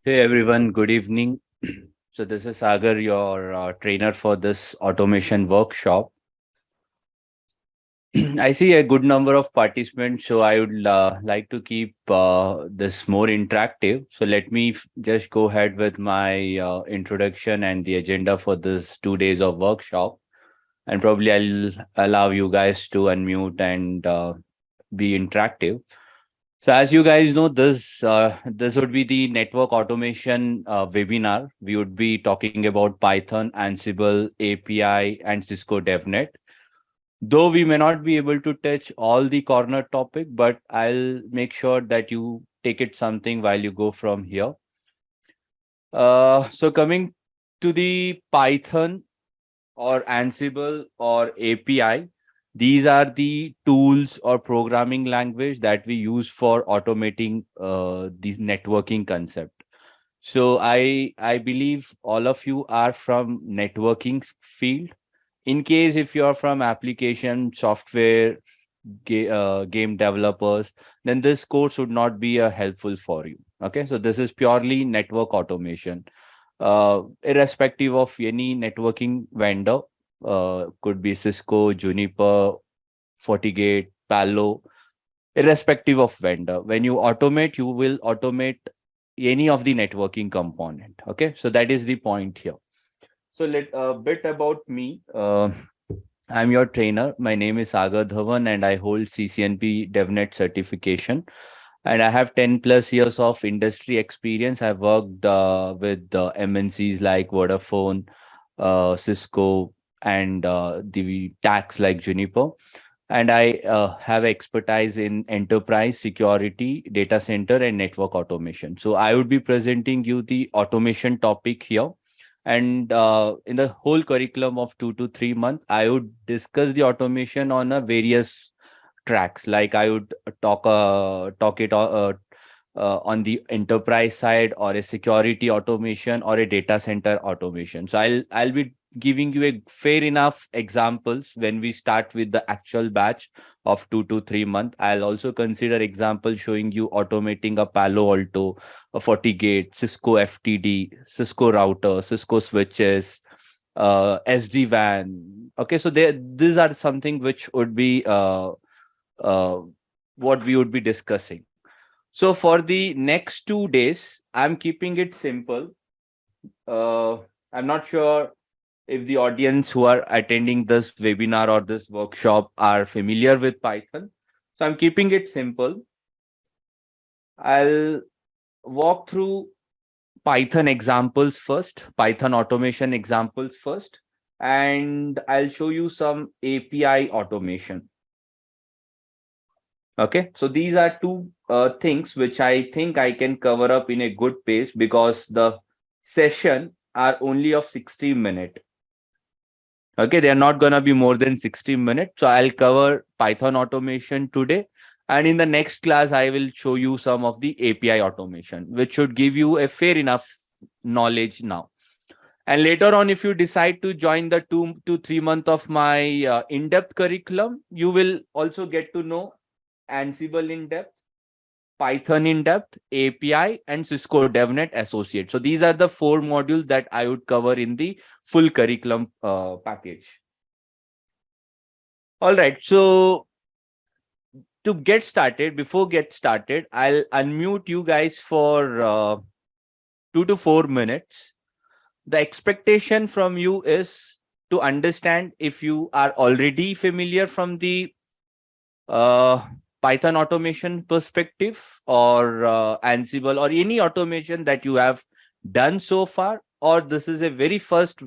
Hey everyone, good evening. So this is Sagar, your trainer for this automation workshop. I see a good number of participants, so I would like to keep this more interactive. So let me just go ahead with my introduction and the agenda for this 2 days of workshop, and probably I'll allow you guys to unmute and be interactive. So as you guys know, this would be the network automation webinar. We would be talking about Python, Ansible, API, and Cisco DevNet. Though we may not be able to touch all the corner topic, but I'll make sure that you take it something while you go from here. So coming to the Python or Ansible or API, these are the tools or programming language that we use for automating these networking concept. So I believe all of you are from networking field. In case if you are from application software game developers, then this course would not be helpful for you. Okay, so this is purely network automation. Irrespective of any networking vendor, could be Cisco, Juniper, FortiGate, Palo, irrespective of vendor. When you automate, you will automate any of the networking component. Okay, so that is the point here. So let a bit about me. I'm your trainer. My name is Sagar Dhawan and I hold CCNP DevNet certification. And I have 10 plus years of industry experience. I've worked with MNCs like Vodafone, Cisco, and the tax like Juniper. And I have expertise in enterprise security, data center, and network automation. So I would be presenting you the automation topic here. And in the whole curriculum of 2 to 3 months, I would discuss the automation on a various tracks. Like I would talk it on the enterprise side, or a security automation, or a data center automation. So I'll be giving you a fair enough examples when we start with the actual batch of 2 to 3 months. I'll also consider example showing you automating a Palo Alto, a FortiGate, Cisco FTD, Cisco router, Cisco switches, SD-WAN. Okay, so these are something which would be uh, what we would be discussing. So for the next 2 days, I'm keeping it simple. Uh, I'm not sure if the audience who are attending this webinar or this workshop are familiar with Python. So I'm keeping it simple. I'll walk through Python examples first, Python automation examples first, and I'll show you some API automation. Okay, so these are two things which I think I can cover up in a good pace because the session are only of 60 minutes. Okay, they are not going to be more than 60 minutes. So I'll cover Python automation today. And in the next class, I will show you some of the API automation, which should give you a fair enough knowledge now. And later on, if you decide to join the 2 to 3 month of my in-depth curriculum, you will also get to know Ansible in depth, Python in depth, API, and Cisco DevNet Associate. So these are the 4 modules that I would cover in the full curriculum package. All right. So to get started, before get started, I'll unmute you guys for 2 to 4 minutes. The expectation from you is to understand if you are already familiar from the uh, Python automation perspective, or Ansible, or any automation that you have done so far, or this is a very first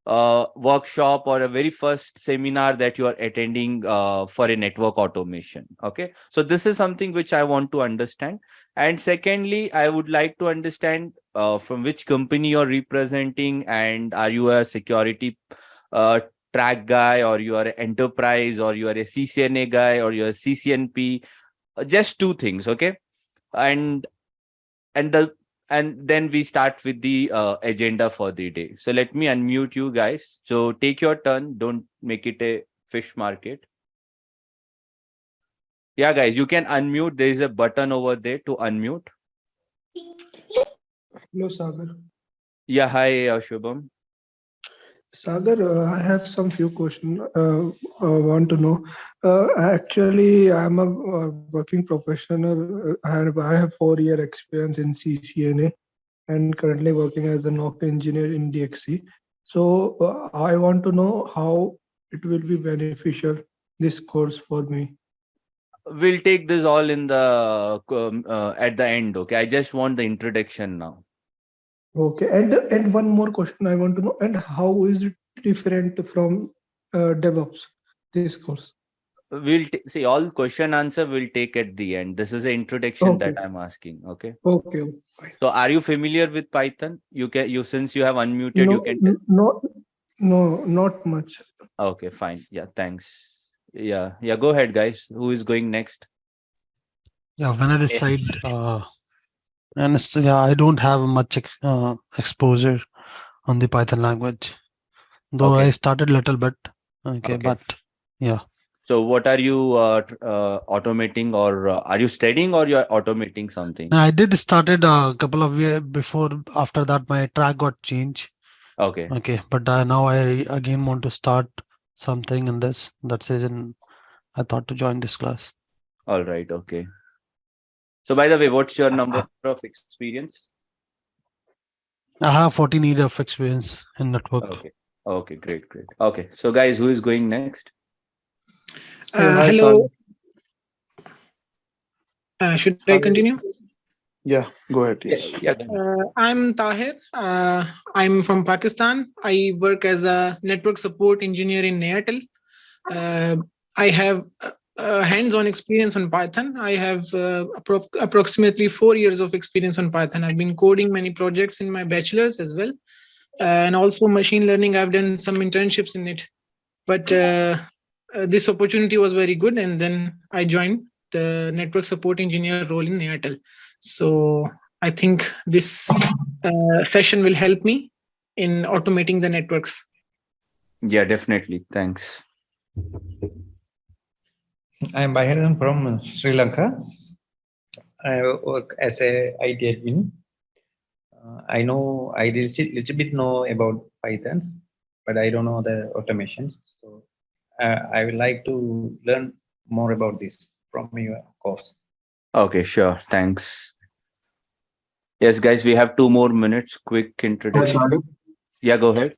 workshop or a very first seminar that you are attending for a network automation. Okay, so this is something which I want to understand. And secondly, I would like to understand from which company you're representing, and are you a security uh, track guy, or you are an enterprise, or you are a CCNA guy, or you're a CCNP. Just two things. Okay, and and the and then we start with the agenda for the day. So let me unmute you guys. So take your turn. Don't make it a fish market. Yeah, guys, you can unmute. There is a button over there to unmute. Hello, Sagar. Yeah, hi, Shubham. Sagar, I have some few questions. Want to know. Actually, I'm a working professional. I have 4 year experience in CCNA and currently working as a NOC engineer in DXC. So I want to know how it will be beneficial this course for me. We'll take this all in the at the end. Okay, I just want the introduction now. Okay, and one more question I want to know. And how is it different from DevOps? This course. We'll see all question answer. We'll take at the end. This is an introduction Okay. that I'm asking. Okay. Okay. Fine. So, are you familiar with Python? You since you have unmuted, you No, can tell. no, not much. Okay, fine. Yeah, thanks. Yeah, yeah. Go ahead, guys. Who is going next? Yeah, when I decide, and yeah, I don't have much exposure on the Python language, though Okay. I started little bit. Okay, Okay. but yeah. So, what are you automating, or are you studying, or you're automating something? I did started a couple of years before. After that, my track got changed. Okay. Okay, but now I again want to start something in this. That's reason I thought to join this class. All right. Okay. So, by the way, what's your number of experience? I have 14 years of experience in network. Okay. Okay. Great. Great. Okay. So, guys, who is going next? Hi, Hello. Should I Sagar. continue? Yeah, go ahead. Yes. Yeah. I'm Tahir. I'm from Pakistan. I work as a network support engineer in Nayatal. I have hands-on experience on Python. I have approximately 4 years of experience on Python. I've been coding many projects in my bachelor's as well. And also machine learning, I've done some internships in it. But this opportunity was very good. And then I joined the network support engineer role in Nayatal. So I think this session will help me in automating the networks. Yeah, definitely. Thanks. I'm Bahiran from Sri Lanka. I work as a IT admin. I know I little bit know about Python, but I don't know the automations. So I would like to learn more about this from your course. Okay, sure. Thanks. Yes, guys, we have 2 more minutes. Quick Hi, introduction. Sagar. Yeah, go ahead.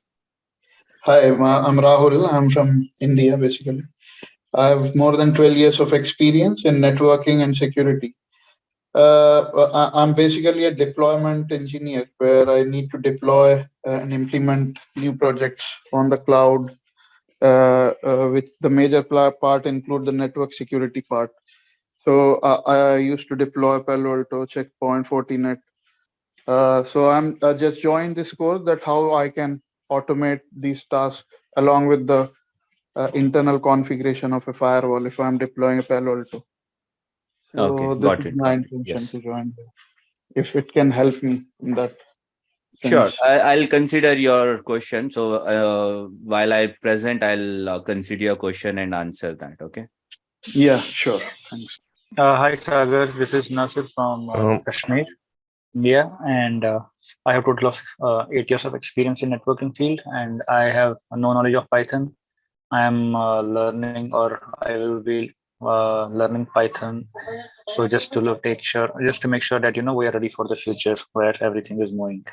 Hi, I'm Rahul. I'm from India, basically. I have more than 12 years of experience in networking and security. I'm basically a deployment engineer where I need to deploy and implement new projects on the cloud, with the major part include the network security part. So I used to deploy Palo Alto, Checkpoint, Fortinet. So I'm just joined this course that how I can automate these tasks along with the internal configuration of a firewall if I'm deploying a Palo Alto. So Okay, this got is it. my Got it. intention Yes. to join. If it can help me in that Sure. sense. I'll consider your question. So while I present, I'll consider your question and answer that. Okay. Yeah, sure. Thanks. Hi Sagar, this is Nasir from Kashmir, India, and I have total of 8 years of experience in networking field, and I have no knowledge of Python. I am learning, or I will be learning Python. So just to make sure that we are ready for the future where everything is moving.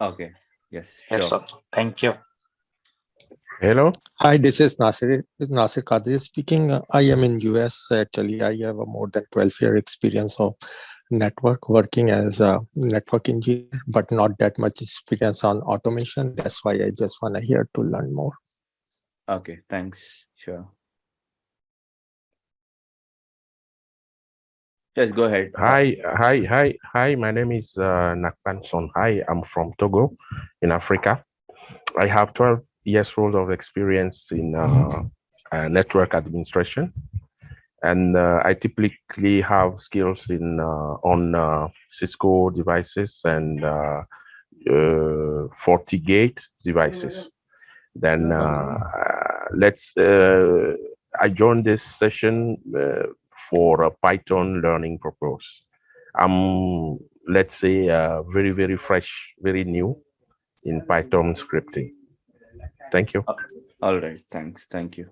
Okay. Yes. That's Sure. all. Thank you. Hello. Hi, this is Nasir Kadri speaking. I am in US. Actually, I have a more than 12-year experience of network working as a network engineer, but not that much experience on automation. That's why I just want to hear to learn more. Okay. Thanks. Sure. Just go ahead. Hi. My name is Nakpan Songhai. I'm from Togo in Africa. I have 12 years of experience in network administration, and I typically have skills in on Cisco devices and FortiGate devices. Then I joined this session for a Python learning purpose. I'm let's say, very, very fresh, very new in Python scripting. Thank you. All right. Thanks. Thank you.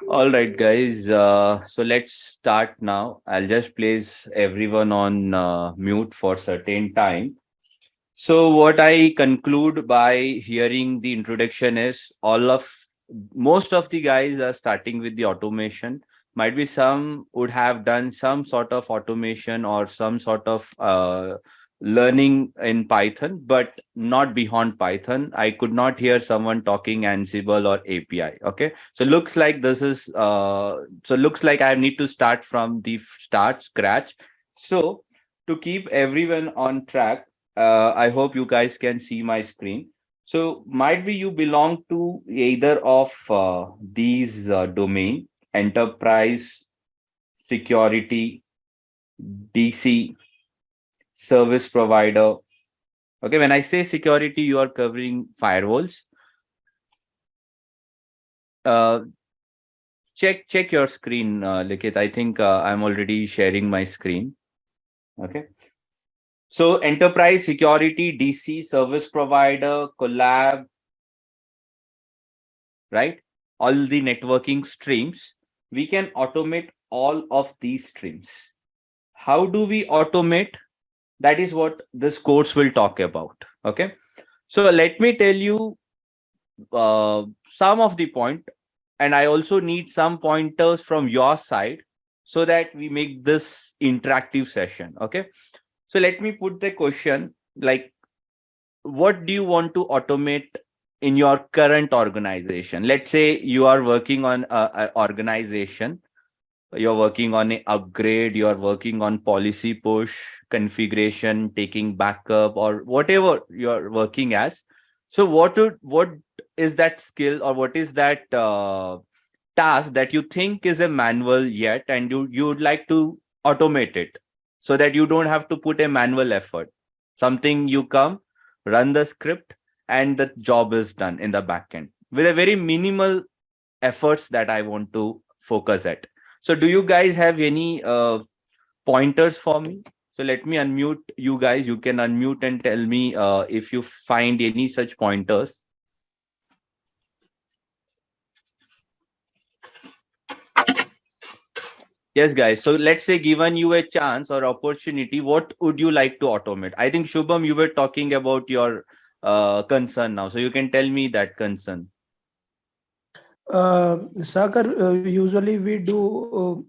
All right, guys. So let's start now. I'll just place everyone on mute for certain time. So what I conclude by hearing the introduction is most of the guys are starting with the automation. Might be some would have done some sort of automation or some sort of learning in Python, but not beyond Python. I could not hear someone talking Ansible or API. Okay, so looks like this is looks like I need to start from the scratch. So to keep everyone on track, I hope you guys can see my screen. So might be you belong to either of these domain: enterprise, security, DC, service provider. Okay, when I say security, you are covering firewalls. Check your screen, Likit. I think I'm already sharing my screen. Okay. So enterprise, security, DC, service provider, collab, right? All the networking streams, we can automate all of these streams. How do we automate? That is what this course will talk about. Okay. So let me tell you some of the point, and I also need some pointers from your side so that we make this interactive session. Okay. So let me put the question like, what do you want to automate in your current organization? Let's say you are working on an organization, you're working on an upgrade, you're working on policy push, configuration, taking backup, or whatever you're working as. So what is that skill, or what is that task that you think is a manual yet, and you would like to automate it so that you don't have to put a manual effort? Something you come, run the script, and the job is done in the backend with a very minimal efforts that I want to focus at. So do you guys have any pointers for me? So let me unmute you guys. You can unmute and tell me if you find any such pointers. Yes, guys. So let's say given you a chance or opportunity, what would you like to automate? I think Shubham, you were talking about your concern now. So you can tell me that concern. Sagar, usually we do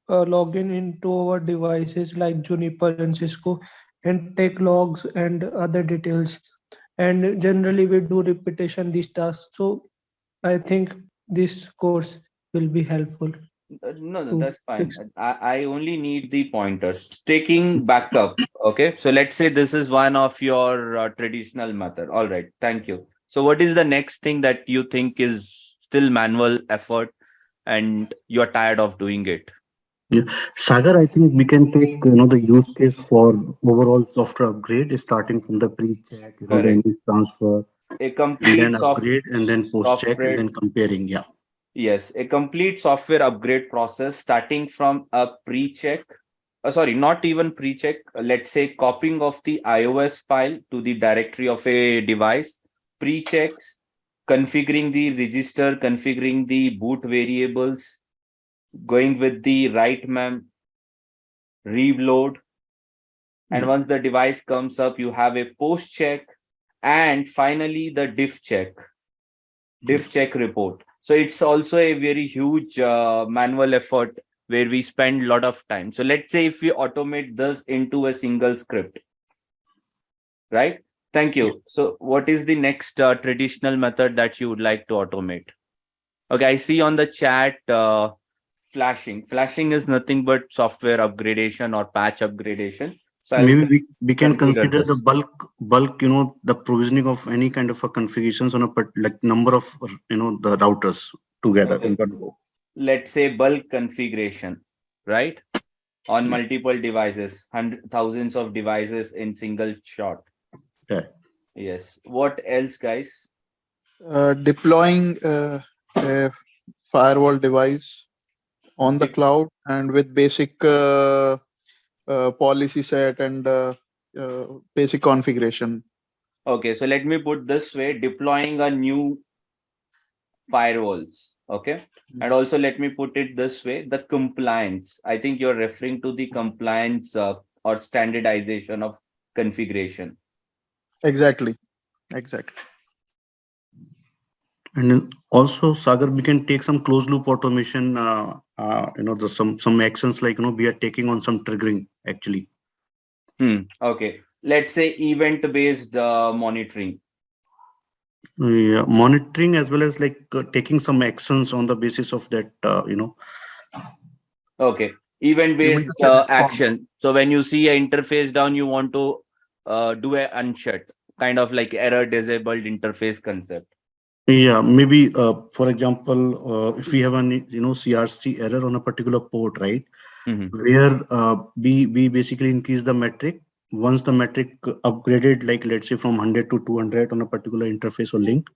login into our devices like Juniper and Cisco and take logs and other details. And generally we do repetition these tasks. So I think this course will be helpful. No, that's fine. I only need the pointers. Taking backup. Okay. So let's say this is one of your traditional method. All right. Thank you. So what is the next thing that you think is still manual effort and you're tired of doing it? Yeah. Sagar, I think we can take the use case for overall software upgrade, starting from the pre-check, the image transfer, a complete and then upgrade, and then post-check, and then comparing. Yeah. Yes, a complete software upgrade process starting from a pre-check. Sorry, not even pre-check. Let's say copying of the iOS file to the directory of a device, pre-checks, configuring the register, configuring the boot variables, going with the write mem, reload. And once the device comes up, you have a post check, and finally the diff check report. So it's also a very huge manual effort where we spend a lot of time. So let's say if we automate this into a single script, right? Thank you. So what is the next traditional method that you would like to automate? Okay, I see on the chat flashing. Flashing is nothing but software upgradation or patch upgradation. So maybe we can consider the bulk, the provisioning of any kind of a configurations on a number of, the routers together in one go. Let's say bulk configuration, right? On multiple devices, thousands of devices in single shot. Yeah. Yes. What else, guys? Deploying a firewall device on the cloud and with basic policy set and basic configuration. Okay, so let me put this way, deploying a new firewalls. Okay. And also let me put it this way, the compliance. I think you're referring to the compliance or standardization of configuration. Exactly. Exactly. And then also, Sagar, we can take some closed loop automation. Some actions like we are taking on some triggering actually. Okay. Let's say event-based monitoring. Yeah, monitoring as well as like taking some actions on the basis of that. Okay. Event-based action. So when you see an interface down, you want to do a unshut, kind of like error disabled interface concept. Yeah, maybe for example, if we have an CRC error on a particular port, right, where we basically increase the metric. Once the metric upgraded, like let's say from 100 to 200 on a particular interface or link,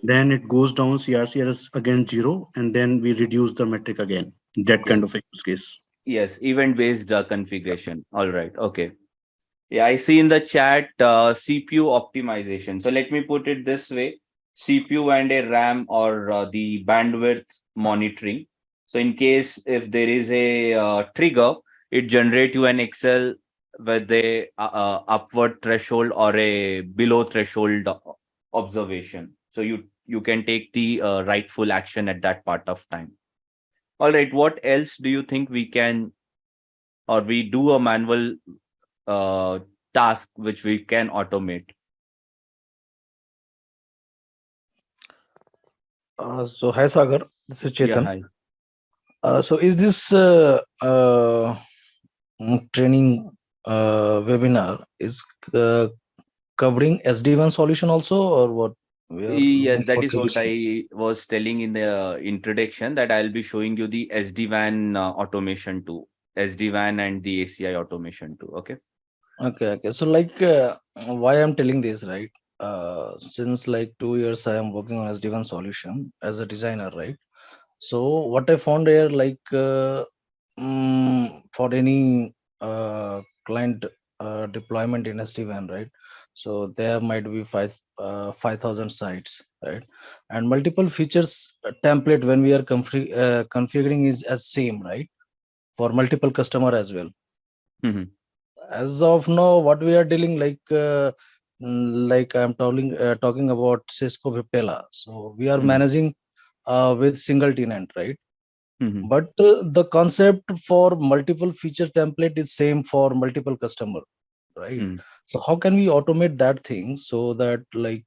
then it goes down CRC errors again 0, and then we reduce the metric again. That kind of a use case. Yes, event-based configuration. All right. Okay. Yeah, I see in the chat CPU optimization. So let me put it this way, CPU and a RAM or the bandwidth monitoring. So in case if there is a trigger, it generate you an Excel with a upward threshold or a below threshold observation. So you can take the rightful action at that part of time. All right, what else do you think we can, or we do a manual task which we can automate? So hi Sagar, this is Chetan. Yeah, hi. So is this training webinar is covering SD-WAN solution also, or what? Yes, that is what I was telling in the introduction, that I'll be showing you the SD-WAN automation too, SD-WAN and the ACI automation too. Okay. Okay. So like why I'm telling this, right? Since like 2 years I am working on SD-WAN solution as a designer, right? So what I found here, like for any client deployment in SD-WAN, right? So there might be 5,000 sites, right? And multiple features template when we are configuring is as same, right? For multiple customer as well. As of now, what we are dealing like I'm talking about Cisco Viptela. So we are managing with single tenant, right? But the concept for multiple feature template is same for multiple customer, right? So how can we automate that thing so that like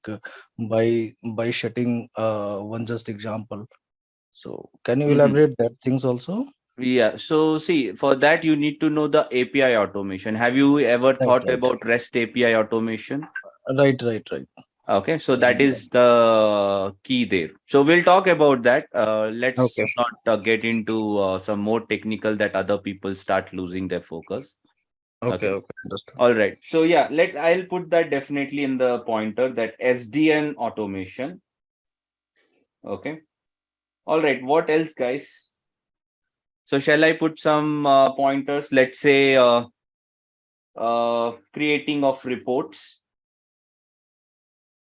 by shutting one just example? So can you elaborate that things also? Yeah. So see, for that you need to know the API automation. Have you ever thought about REST API automation? Right. Okay, so that is the key there. So we'll talk about that. Let's not get into some more technical that other people start losing their focus. Okay. All right. So yeah, I'll put that definitely in the pointer, that SDN automation. Okay. All right. What else, guys? So shall I put some pointers? Let's say creating of reports.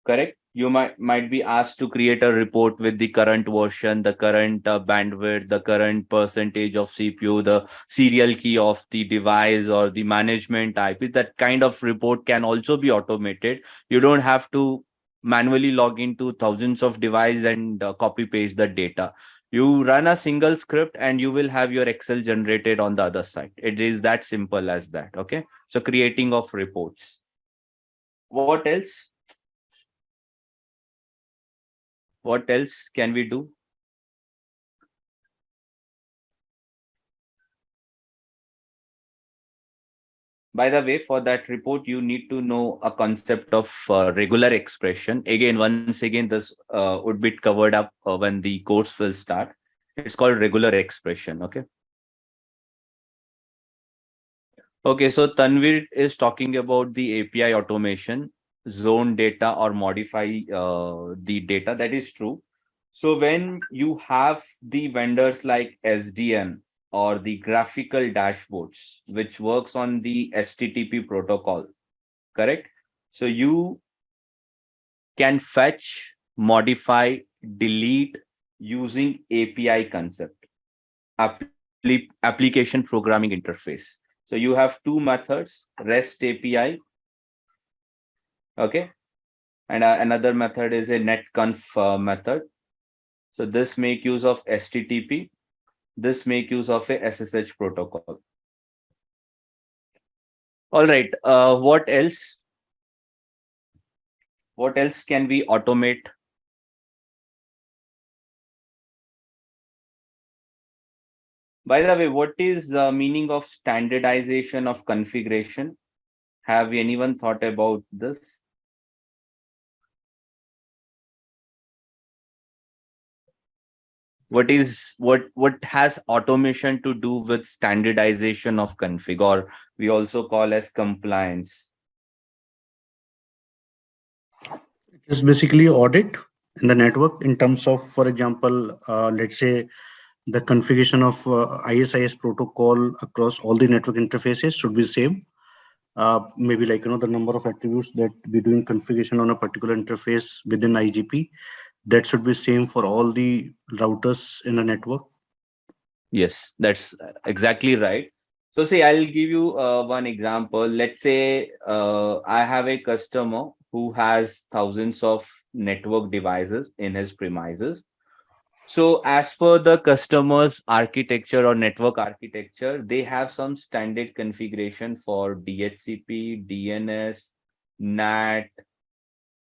Correct. You might be asked to create a report with the current version, the current bandwidth, the current percentage of CPU, the serial key of the device, or the management IP. That kind of report can also be automated. You don't have to manually log into thousands of devices and copy paste the data. You run a single script and you will have your Excel generated on the other side. It is that simple as that. Okay. So creating of reports. What else? What else can we do? By the way, for that report, you need to know a concept of regular expression. Once again, this would be covered up when the course will start. It's called regular expression. Okay. Okay. So Tanvir is talking about the API automation, zone data or modify the data. That is true. So when you have the vendors like SDN or the graphical dashboards, which works on the HTTP protocol, correct? So you can fetch, modify, delete using API concept, application programming interface. So you have two methods, REST API, okay, and another method is a netconf method. So this make use of HTTP, this make use of a SSH protocol. All right, what else? What else can we automate? By the way, what is the meaning of standardization of configuration? Have anyone thought about this? What has automation to do with standardization of config, or we also call as compliance? It's basically audit in the network in terms of, for example, let's say the configuration of ISIS protocol across all the network interfaces should be same. Maybe like, the number of attributes that we're doing configuration on a particular interface within IGP, that should be same for all the routers in a network. Yes, that's exactly right. So see, I'll give you one example. Let's say I have a customer who has thousands of network devices in his premises. So as per the customer's architecture or network architecture, they have some standard configuration for DHCP, DNS, NAT,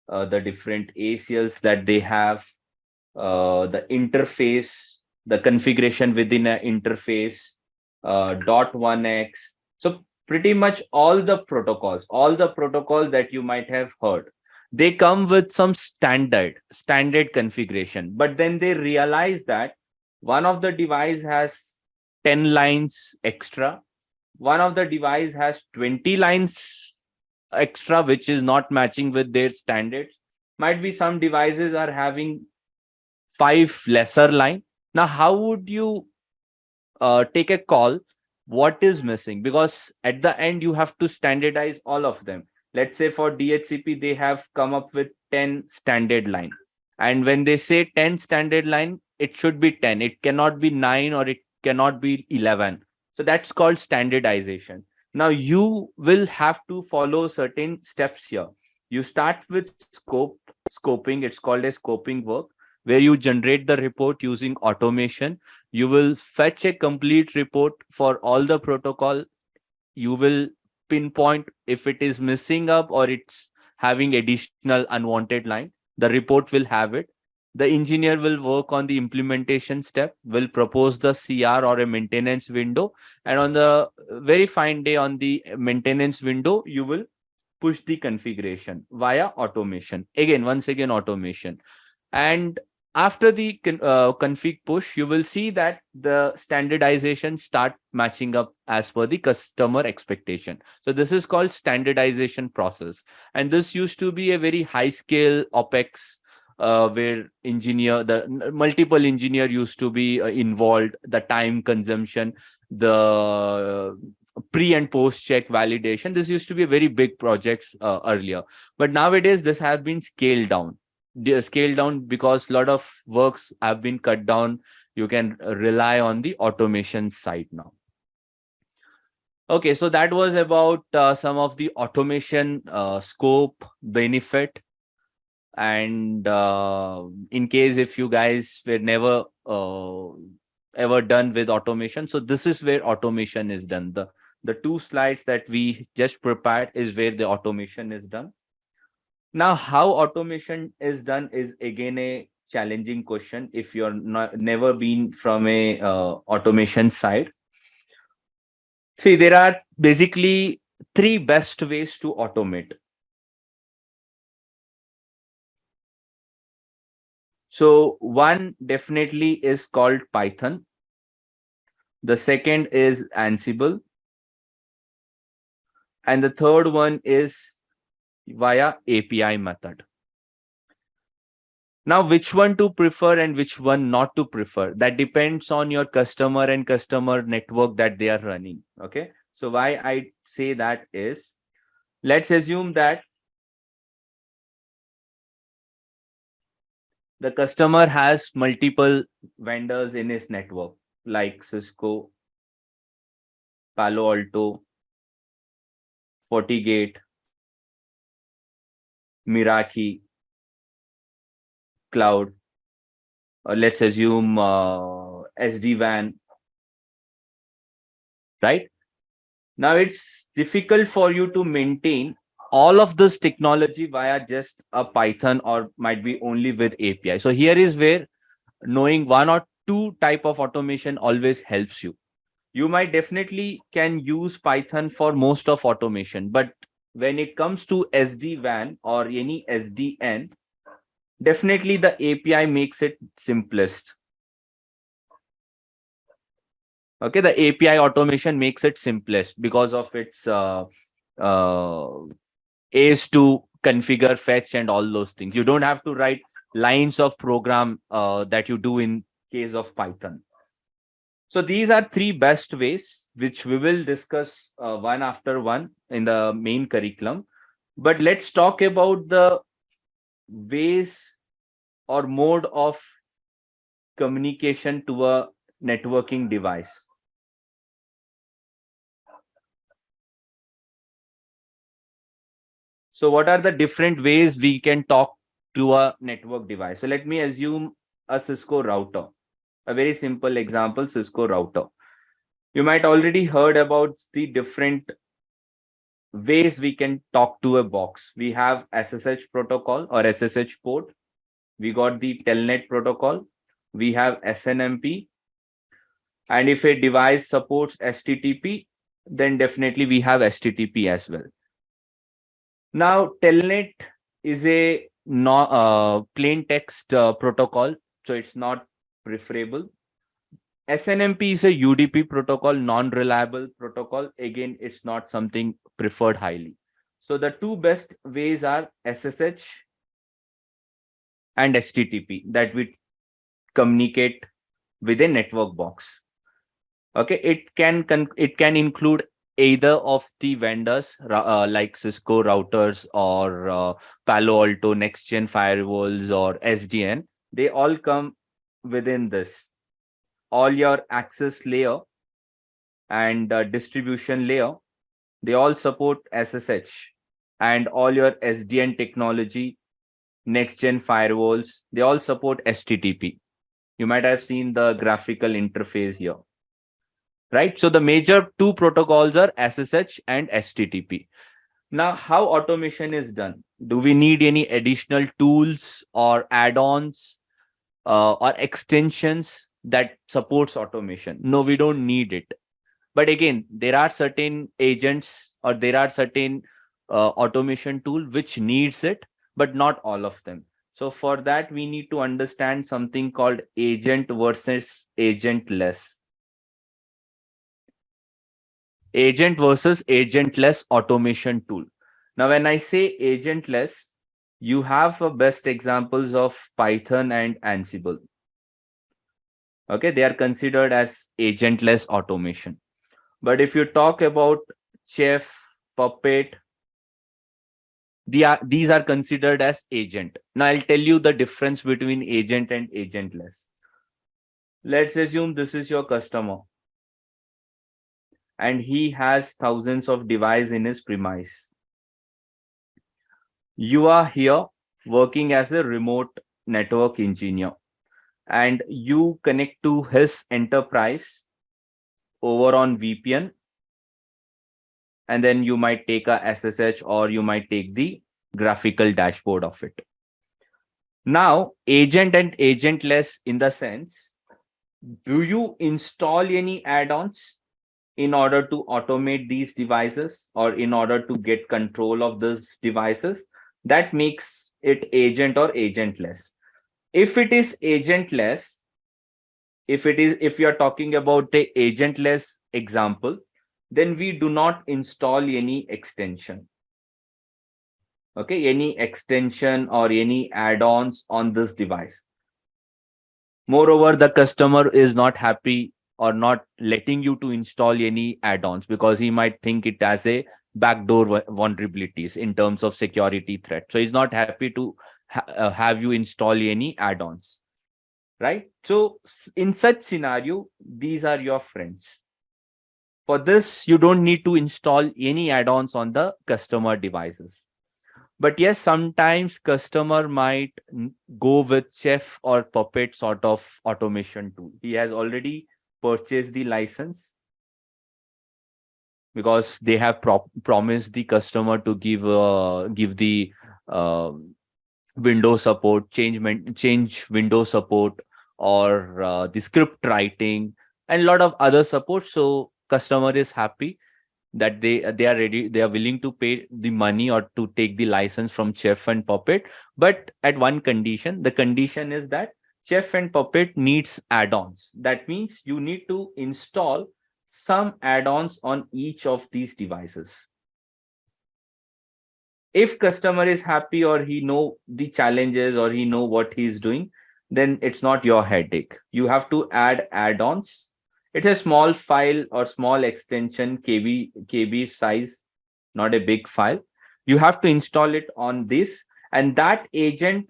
the different ACLs that they have, the interface, the configuration within an interface, .1x. So pretty much all the protocols that you might have heard, they come with some standard configuration, but then they realize that one of the device has 10 lines extra, one of the device has 20 lines extra, which is not matching with their standards. Might be some devices are having 5 lesser line. Now how would you take a call what is missing? Because at the end you have to standardize all of them. Let's say for DHCP they have come up with 10 standard line, and when they say 10 standard line, it should be 10, it cannot be 9 or it cannot be 11. So that's called standardization. Now you will have to follow certain steps here. You start with scoping, it's called a scoping work, where you generate the report using automation. You will fetch a complete report for all the protocol. You will pinpoint if it is missing up or it's having additional unwanted line. The report will have it. The engineer will work on the implementation step, will propose the CR or a maintenance window, and on the very fine day on the maintenance window, you will push the configuration via automation. Once again, automation. And after the config push, you will see that the standardization start matching up as per the customer expectation. So this is called standardization process. And this used to be a very high scale OpEx, where the multiple engineer used to be involved, the time consumption, the pre and post check validation. This used to be a very big projects earlier, but nowadays this has been scaled down because a lot of works have been cut down. You can rely on the automation side now. Okay, so that was about some of the automation scope, benefit, and in case if you guys were never ever done with automation, so this is where automation is done. The 2 slides that we just prepared is where the automation is done. Now, how automation is done is again a challenging question if you're never been from a automation side. See, there are basically 3 best ways to automate. So one definitely is called Python. The second is Ansible. And the third one is via API method. Now, which one to prefer and which one not to prefer, that depends on your customer and customer network that they are running. Okay. So why I say that is, Let's assume that the customer has multiple vendors in his network, like Cisco, Palo Alto, FortiGate, Meraki, Cloud. Let's assume SD-WAN, right? Now it's difficult for you to maintain all of this technology via just a Python or might be only with API. So here is where knowing one or two type of automation always helps you. You might definitely can use Python for most of automation, but when it comes to SD-WAN or any SDN, definitely the API makes it simplest. Okay, the API automation makes it simplest because of its A's to configure, fetch, and all those things. You don't have to write lines of program that you do in case of Python. So these are three best ways, which we will discuss one after one in the main curriculum. But let's talk about the ways or mode of communication to a networking device. So what are the different ways we can talk to a network device? So let me assume a Cisco router. A very simple example, Cisco router. You might already heard about the different ways we can talk to a box. We have SSH protocol or SSH port. We got the Telnet protocol. We have SNMP. And if a device supports HTTP, then definitely we have HTTP as well. Now, Telnet is a plain text protocol, so it's not preferable. SNMP is a UDP protocol, non-reliable protocol. Again, it's not something preferred highly. So the two best ways are SSH and HTTP that we communicate with a network box. Okay, it can include either of the vendors like Cisco routers or Palo Alto next gen firewalls or SDN. They all come within this. All your access layer and distribution layer, they all support SSH, and all your SDN technology, next gen firewalls, they all support HTTP. You might have seen the graphical interface here. Right? So the major two protocols are SSH and HTTP. Now, how automation is done? Do we need any additional tools or add-ons or extensions that supports automation? No, we don't need it. But again, there are certain agents or there are certain automation tool which needs it, but not all of them. So for that, we need to understand something called agent versus agentless. Agent versus agentless automation tool. Now, when I say agentless, you have best examples of Python and Ansible. Okay, they are considered as agentless automation. But if you talk about Chef, Puppet, these are considered as agent. Now, I'll tell you the difference between agent and agentless. Let's assume this is your customer, and he has thousands of devices in his premise. You are here working as a remote network engineer, and you connect to his enterprise over on VPN, and then you might take a SSH or you might take the graphical dashboard of it. Now, agent and agentless in the sense, do you install any add-ons in order to automate these devices or in order to get control of those devices? That makes it agent or agentless. If it is agentless, if you're talking about the agentless example, then we do not install any extension. Okay, any extension or any add-ons on this device. Moreover, the customer is not happy or not letting you to install any add-ons because he might think it as a backdoor vulnerabilities in terms of security threat. So he's not happy to have you install any add-ons, right? So in such scenario, these are your friends. For this, you don't need to install any add-ons on the customer devices. But yes, sometimes customer might go with Chef or Puppet sort of automation tool. He has already purchased the license because they have promised the customer to give the Windows support, change Windows support, or the script writing, and a lot of other support. So customer is happy that they are ready, they are willing to pay the money or to take the license from Chef and Puppet. But at one condition, the condition is that Chef and Puppet needs add-ons. That means you need to install some add-ons on each of these devices. If customer is happy, or he know the challenges, or he know what he's doing, then it's not your headache. You have to add add-ons. It's a small file or small extension, KB size, not a big file. You have to install it on this, and that agent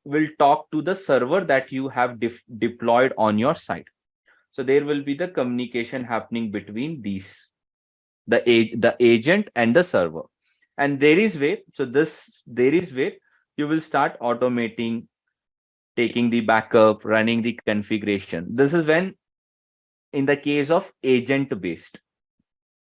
will talk to the server that you have deployed on your site. So there will be the communication happening between these, the agent and the server. And there is where you will start automating, taking the backup, running the configuration. This is when, in the case of agent based.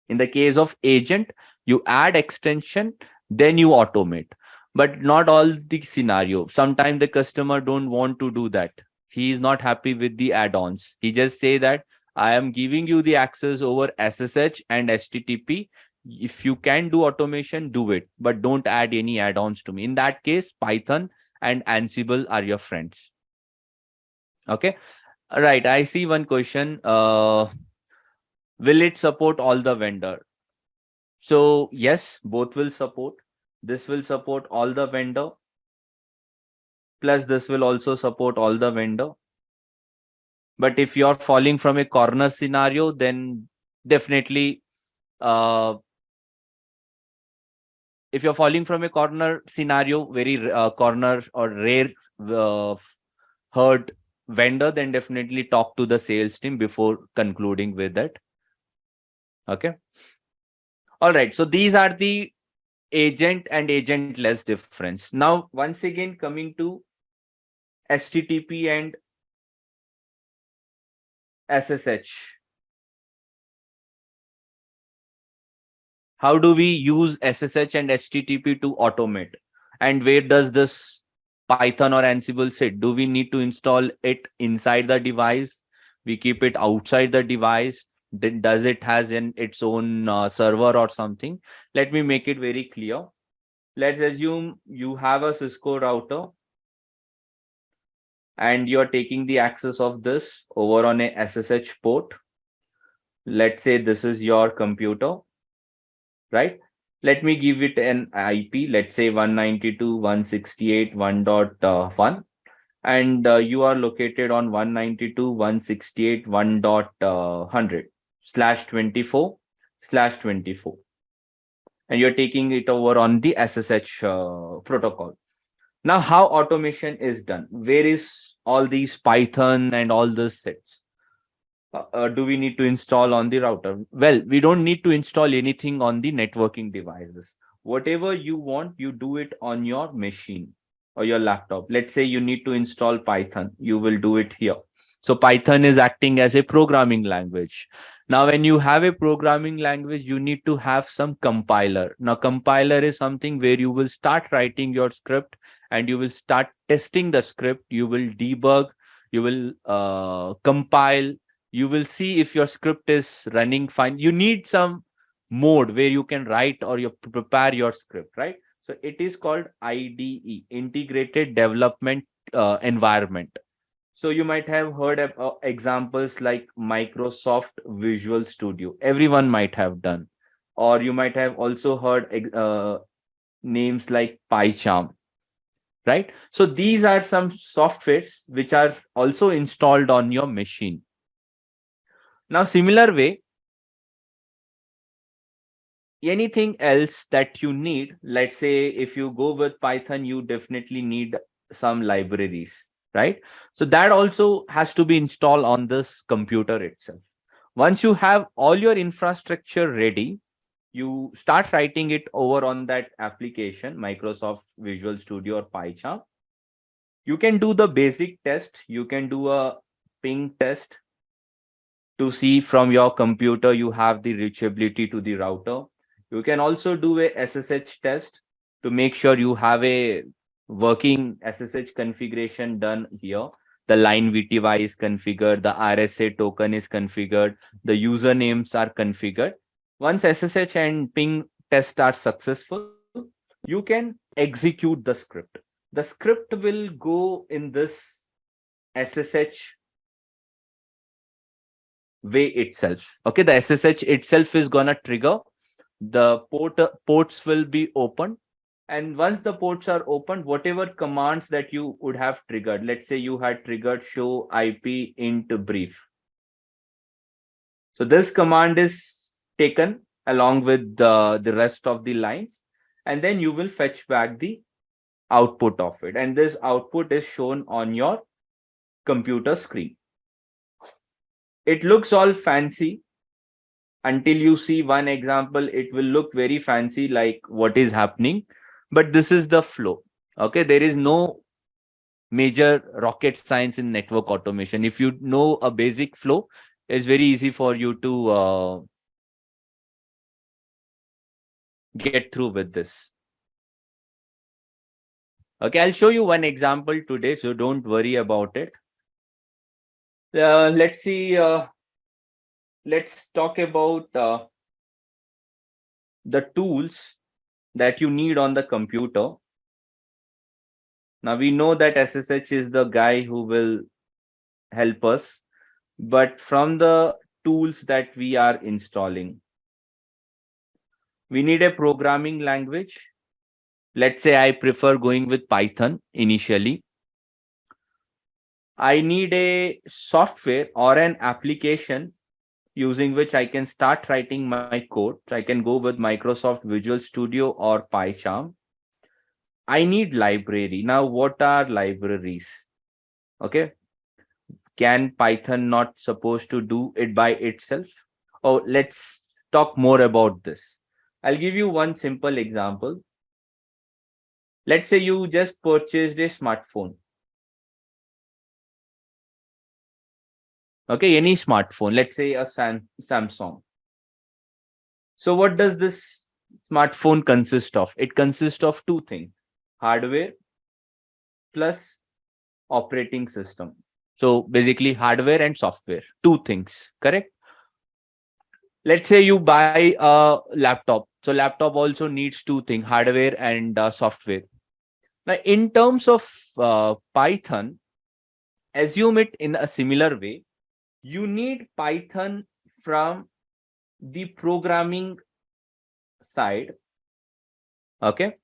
In the case of agent, you add extension, then you automate. But not all the scenario. Sometimes the customer don't want to do that. He is not happy with the add-ons. He just say that I am giving you the access over SSH and HTTP. If you can do automation, do it, but don't add any add-ons to me. In that case, Python and Ansible are your friends. Okay. All right. I see one question. Will it support all the vendor? So yes, both will support. This will support all the vendor. Plus this will also support all the vendor. But if you're falling from a corner scenario, then definitely, if you're falling from a corner scenario, very corner or rare herd vendor, then definitely talk to the sales team before concluding with that. Okay. All right. So these are the agent and agentless difference. Now, once again, coming to HTTP and SSH. How do we use SSH and HTTP to automate? And where does this Python or Ansible sit? Do we need to install it inside the device? We keep it outside the device? Then does it has its own server or something? Let me make it very clear. Let's assume you have a Cisco router and you're taking the access of this over on a SSH port. Let's say this is your computer, right? Let me give it an IP, let's say 192.168.1.1, and you are located on 192.168.1.100/24/24, and you're taking it over on the SSH protocol. Now, how automation is done? Where is all these Python and all these sets? Do we need to install on the router? Well, we don't need to install anything on the networking devices. Whatever you want, you do it on your machine or your laptop. Let's say you need to install Python, you will do it here. So Python is acting as a programming language. Now, when you have a programming language, you need to have some compiler. Now, compiler is something where you will start writing your script and you will start testing the script. You will debug, you will compile, you will see if your script is running fine. You need some mode where you can write or you prepare your script, right? So it is called IDE, Integrated Development Environment. So you might have heard of examples like Microsoft Visual Studio. Everyone might have done. Or you might have also heard names like PyCharm, right? So these are some softwares which are also installed on your machine. Now, similar way, anything else that you need, let's say if you go with Python, you definitely need some libraries, right? So that also has to be installed on this computer itself. Once you have all your infrastructure ready, you start writing it over on that application, Microsoft Visual Studio or PyCharm. You can do the basic test. You can do a ping test to see from your computer you have the reachability to the router. You can also do a SSH test to make sure you have a working SSH configuration done here. The line VTY is configured, the RSA token is configured, the usernames are configured. Once SSH and ping test are successful, you can execute the script. The script will go in this SSH way itself. Okay, the SSH itself is gonna trigger. The ports will be opened, and once the ports are opened, whatever commands that you would have triggered, let's say you had triggered show IP int brief. So this command is taken along with the rest of the lines, and then you will fetch back the output of it, and this output is shown on your computer screen. It looks all fancy until you see one example. It will look very fancy, like what is happening, but this is the flow. Okay, there is no major rocket science in network automation. If you know a basic flow, it's very easy for you to get through with this. Okay, I'll show you one example today, so don't worry about it. Let's see. Let's talk about the tools that you need on the computer. Now we know that SSH is the guy who will help us, but from the tools that we are installing, we need a programming language. Let's say I prefer going with Python initially. I need a software or an application using which I can start writing my code. So I can go with Microsoft Visual Studio or PyCharm. I need library. Now, what are libraries? Okay. Can Python not supposed to do it by itself? Oh, let's talk more about this. I'll give you one simple example. Let's say you just purchased a smartphone. Okay, any smartphone, let's say a Samsung. So what does this smartphone consist of? It consists of two things: hardware plus operating system. So basically hardware and software, two things, correct? Let's say you buy a laptop. So laptop also needs two things: hardware and software. Now, in terms of Python, assume it in a similar way. You need Python from the programming side. Okay.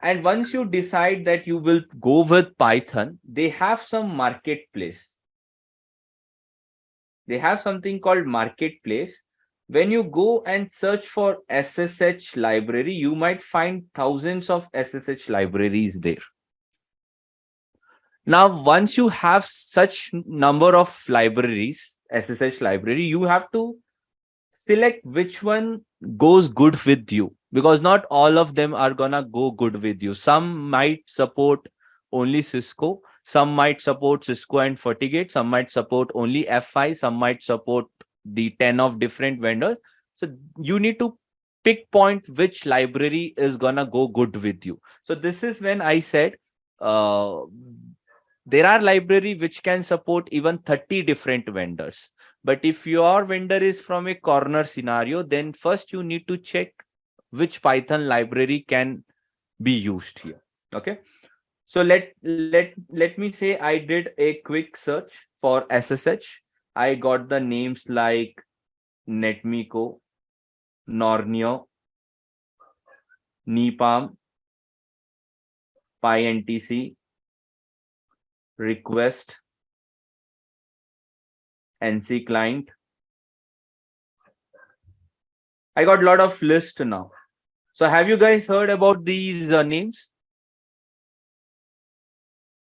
And once you decide that you will go with Python, they have some marketplace. They have something called marketplace. When you go and search for SSH library, you might find thousands of SSH libraries there. Now, once you have such number of libraries, SSH library, you have to select which one goes good with you, because not all of them are gonna go good with you. Some might support only Cisco, some might support Cisco and FortiGate, some might support only F5, some might support the 10 of different vendors. So you need to pick point which library is gonna go good with you. So this is when I said there are library which can support even 30 different vendors. But if your vendor is from a corner scenario, then first you need to check which Python library can be used here. Okay. So let me say I did a quick search for SSH. I got the names like Netmiko, Nornio, Nipam, PyNTC, Request, NC Client, I got a lot of list now. So have you guys heard about these names?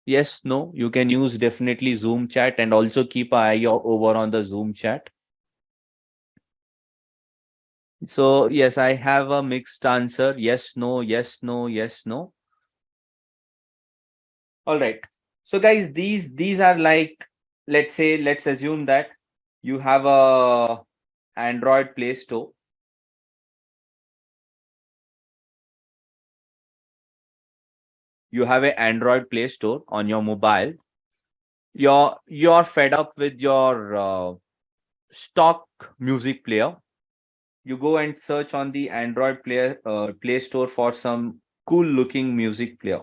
Yes, no, you can use definitely Zoom chat and also keep an eye over on the Zoom chat. So yes, I have a mixed answer. Yes, no, yes, no, yes, no. All right. So guys, these are like, let's assume that you have a Android Play Store. You have an Android Play Store on your mobile. You're fed up with your stock music player. You go and search on the Android Play Store for some cool looking music player.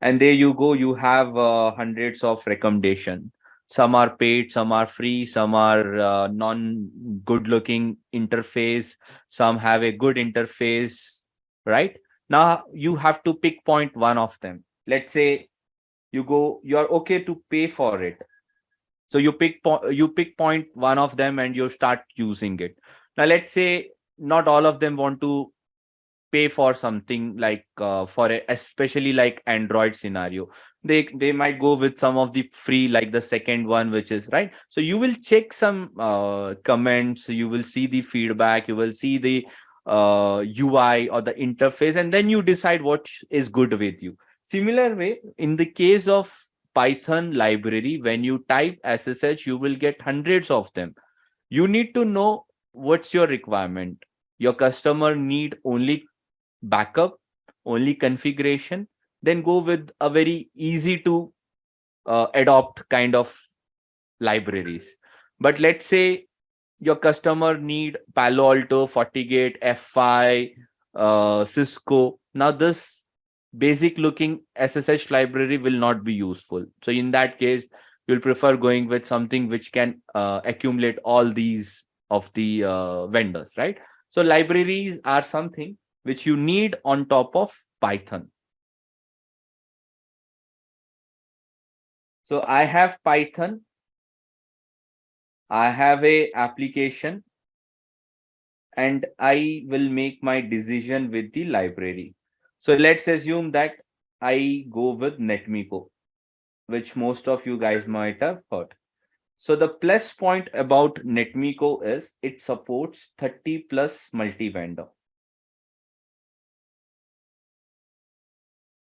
And there you go, you have hundreds of recommendation. Some are paid, some are free, some are non good looking interface, some have a good interface, right? Now you have to pick point one of them. Let's say you're okay to pay for it. So you pick point one of them and you start using it. Now let's say not all of them want to pay for something like especially like Android scenario. They might go with some of the free, like the second one, which is right. So you will check some comments, you will see the feedback, you will see the UI or the interface, and then you decide what is good with you. Similar way, in the case of Python library, when you type SSH, you will get hundreds of them. You need to know what's your requirement. Your customer need only backup, only configuration, then go with a very easy to adopt kind of libraries. But let's say your customer need Palo Alto, FortiGate, F5, Cisco. Now this basic looking SSH library will not be useful. So in that case, you'll prefer going with something which can accumulate all these of the vendors, right? So libraries are something which you need on top of Python. So I have Python. I have a application and I will make my decision with the library. So let's assume that I go with Netmiko, which most of you guys might have heard. So the plus point about Netmiko is it supports 30 plus multi-vendor.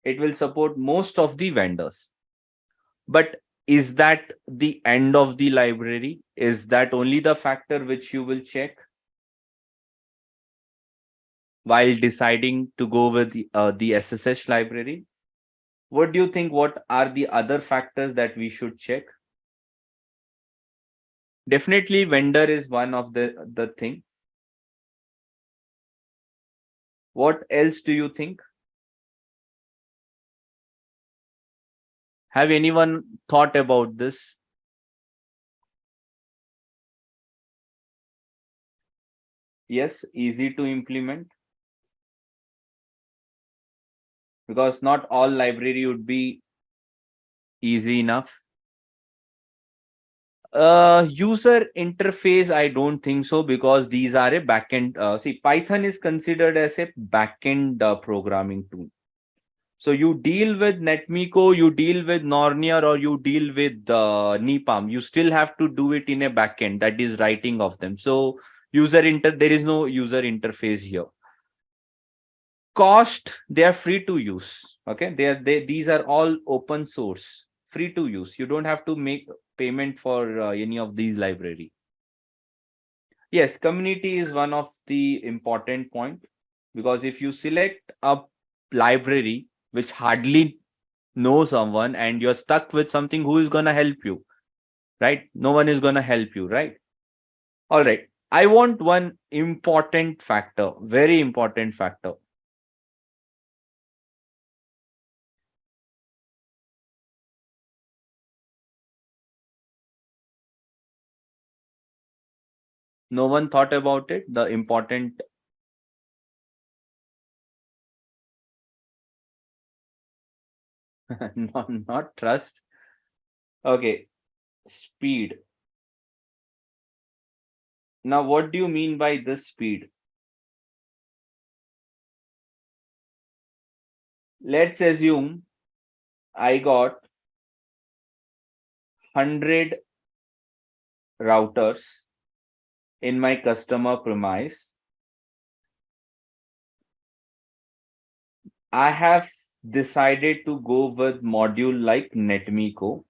It will support most of the vendors. But is that the end of the library? Is that only the factor which you will check while deciding to go with the SSH library? What do you think? What are the other factors that we should check? Definitely vendor is one of the thing. What else do you think? Have anyone thought about this? Yes, easy to implement. Because not all library would be easy enough. User interface, I don't think so, because these are a backend. See, Python is considered as a backend programming tool. So you deal with Netmiko, you deal with Nornier, or you deal with Nipam. You still have to do it in a backend, that is writing of them. So there is no user interface here. Cost, they are free to use. Okay, these are all open source, free to use. You don't have to make payment for any of these library. Yes, community is one of the important point, because if you select a library which hardly know someone and you're stuck with something, who is going to help you, right? No one is going to help you, right? All right, I want one important factor, very important factor. No one thought about it, the important. not trust. Okay, speed. Now what do you mean by this speed? let's assume I got 100 routers in my customer premise. I have decided to go with module like NetMiko.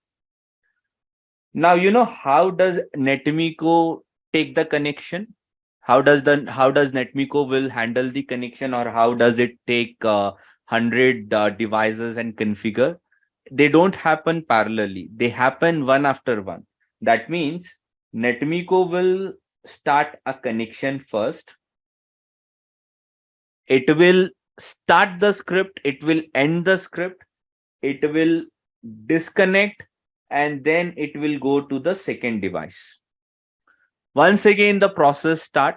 Now, how does NetMiko take the connection? How does NetMiko will handle the connection, or how does it take 100 devices and configure? They don't happen parallelly. They happen one after one. That means NetMiko will start a connection first. It will start the script. It will end the script. It will disconnect, and then it will go to the second device. Once again, the process start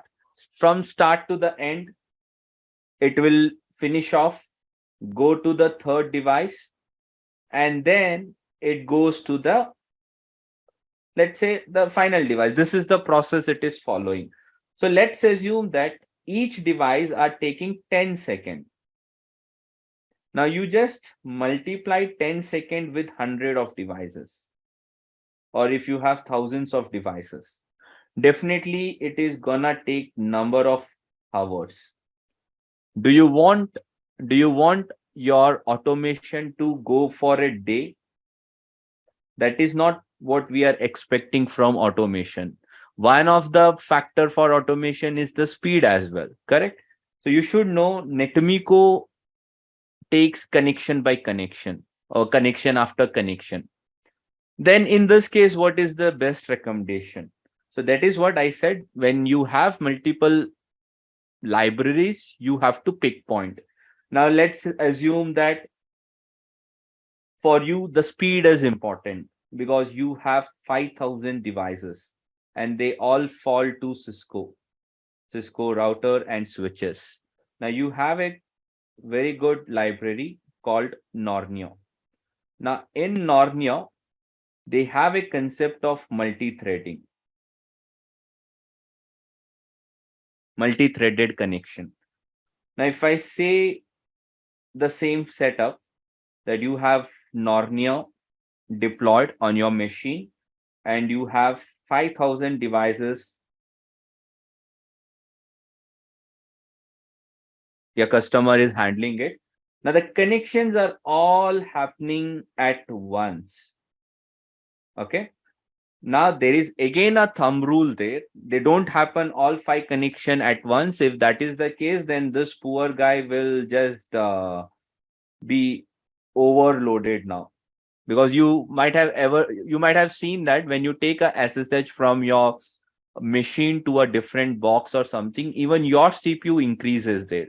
from start to the end. It will finish off, go to the third device, and then it goes to the, let's say, the final device. This is the process it is following. So let's assume that each device are taking 10 seconds. Now you just multiply 10 seconds with 100 of devices, or if you have thousands of devices, definitely it is gonna take number of hours. Do you want your automation to go for a day? That is not what we are expecting from automation. One of the factor for automation is the speed as well, correct? So you should know NetMiko takes connection by connection, or connection after connection. Then in this case, what is the best recommendation? So that is what I said. When you have multiple libraries, you have to pick point. Now let's assume that for you the speed is important because you have 5,000 devices and they all fall to Cisco router and switches. Now you have a very good library called Nornio. Now in Nornio, they have a concept of multi-threading, multi-threaded connection. Now if I say the same setup, that you have Nornio deployed on your machine and you have 5,000 devices, your customer is handling it. Now the connections are all happening at once. Okay. Now there is again a thumb rule there. They don't happen all 5 connection at once. If that is the case, then this poor guy will just be overloaded now. Because you might have seen that when you take a SSH from your machine to a different box or something, even your CPU increases there.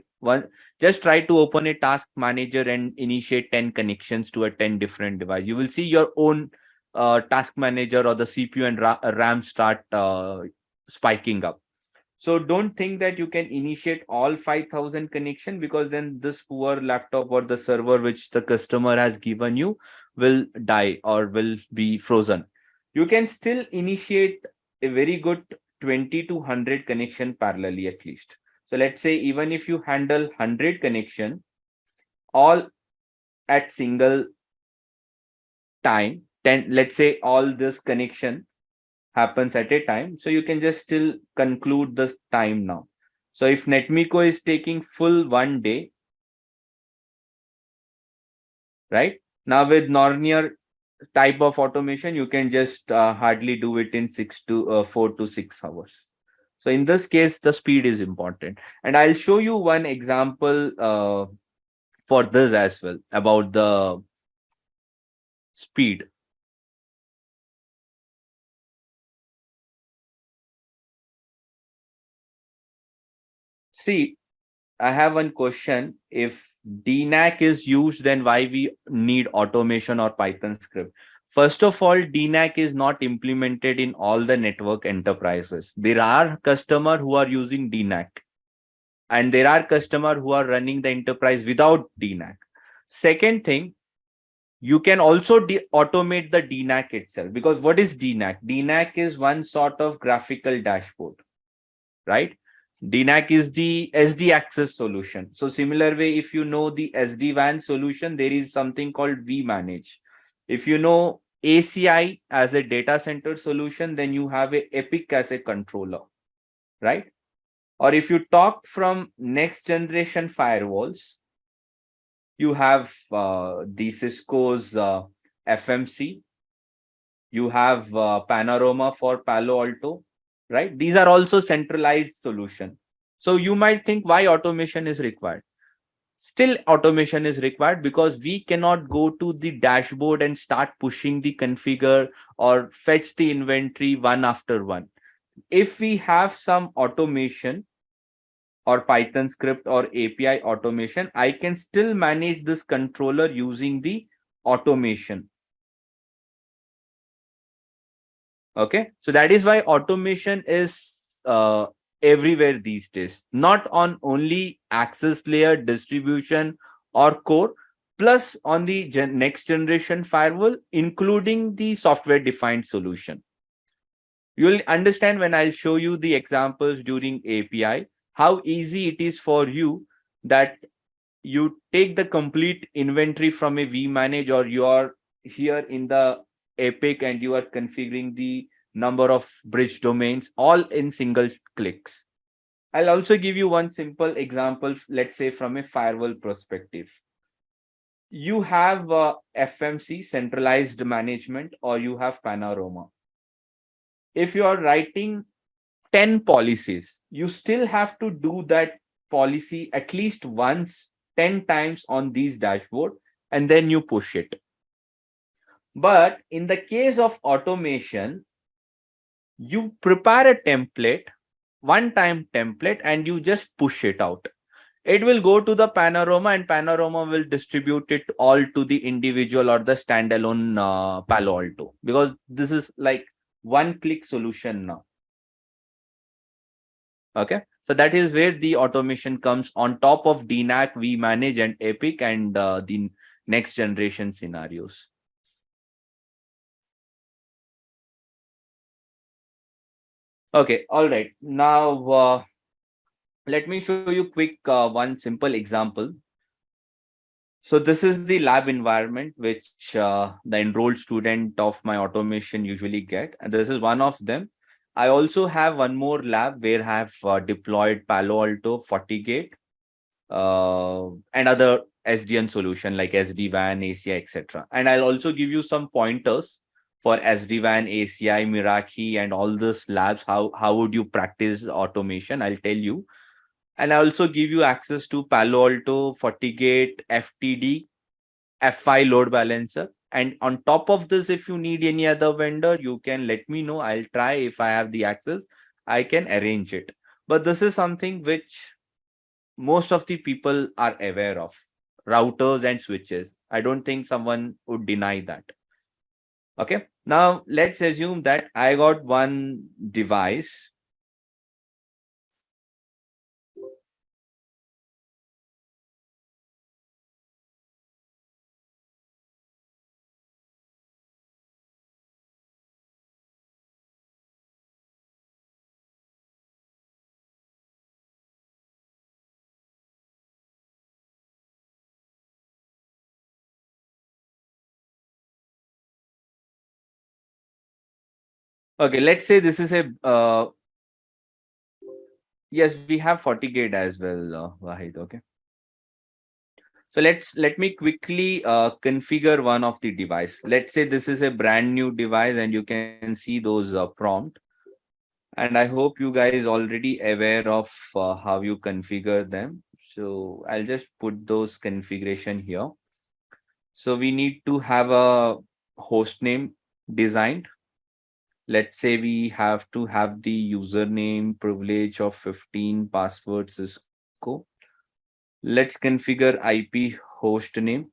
Just try to open a task manager and initiate 10 connections to a 10 different device. You will see your own task manager or the CPU and RAM start spiking up. So don't think that you can initiate all 5,000 connection, because then this poor laptop or the server which the customer has given you will die or will be frozen. You can still initiate a very good 20 to 100 connection parallelly at least. So let's say even if you handle 100 connection all at single time, then let's say all this connection happens at a time, so you can just still conclude the time now. So if NetMiko is taking full 1 day, right? Now with Nornio type of automation, you can just hardly do it in 4 to 6 hours. So in this case, the speed is important. And I'll show you one example for this as well about the speed. See, I have one question. If DNAC is used, then why we need automation or Python script? First of all, DNAC is not implemented in all the network enterprises. There are customers who are using DNAC, and there are customers who are running the enterprise without DNAC. Second thing, you can also automate the DNAC itself, because what is DNAC? DNAC is one sort of graphical dashboard, right? DNAC is the SD access solution. So similar way, if you know the SD-WAN solution, there is something called vManage. If you know ACI as a data center solution, then you have a EPIC as a controller, right? Or if you talk from next generation firewalls, you have the Cisco's FMC, you have Panorama for Palo Alto, right? These are also centralized solution. So you might think why automation is required. Still automation is required because we cannot go to the dashboard and start pushing the configure or fetch the inventory one after one. If we have some automation or Python script or API automation, I can still manage this controller using the automation. Okay, so that is why automation is everywhere these days, not on only access layer, distribution or core, plus on the next generation firewall, including the software defined solution. You'll understand when I'll show you the examples during API, how easy it is for you that you take the complete inventory from a vManage, or you are here in the Epic and you are configuring the number of bridge domains all in single clicks. I'll also give you one simple example, let's say from a firewall perspective. You have FMC, centralized management, or you have Panorama. If you are writing 10 policies, you still have to do that policy at least once, 10 times on these dashboard, and then you push it. But in the case of automation, you prepare a template, one-time template, and you just push it out. It will go to the Panorama, and Panorama will distribute it all to the individual or the standalone Palo Alto, because this is like one-click solution now. Okay, so that is where the automation comes on top of DNAC, vManage, and Epic, and the next generation scenarios. Okay, all right. Now, let me show you quick one simple example. So this is the lab environment which the enrolled student of my automation usually get, and this is one of them. I also have one more lab where I have deployed Palo Alto, FortiGate, and other SDN solution like SD-WAN, ACI, etc. And I'll also give you some pointers for SD-WAN, ACI, Meraki, and all these labs. How would you practice automation? I'll tell you. And I also give you access to Palo Alto, FortiGate, FTD, F5 load balancer. And on top of this, if you need any other vendor, you can let me know. I'll try. If I have the access, I can arrange it. But this is something which most of the people are aware of. Routers and switches. I don't think someone would deny that. Okay. Now, let's assume that I got one device. Okay, let's say this is a yes, we have FortiGate as well, Wahid. Okay. So let me quickly configure one of the device. Let's say this is a brand new device, and you can see those prompt. And I hope you guys already aware of how you configure them. So I'll just put those configuration here. So we need to have a host name designed. Let's say we have to have the username privilege of 15, password Cisco. Let's configure IP host name.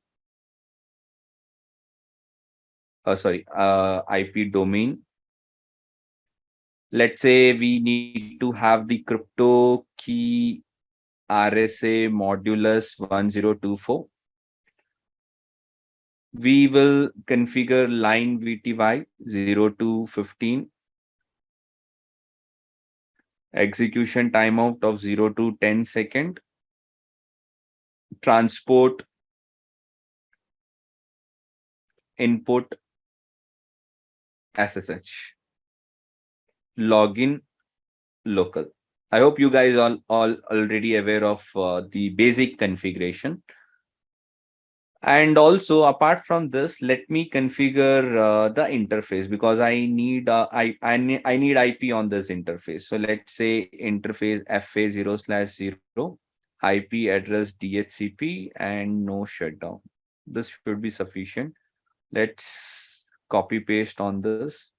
IP domain. Let's say we need to have the crypto key RSA modulus 1024. We will configure line VTY 0 to 15. execution timeout of 0 to 10 second, transport input SSH, login local. I hope you guys all already aware of the basic configuration. And also, apart from this, let me configure the interface, because I need I need IP on this interface. So let's say interface FA0/0, IP address DHCP, and no shutdown. This should be sufficient. Let's copy paste on this.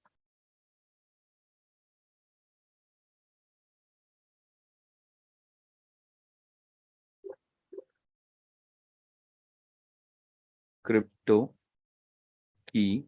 Crypto key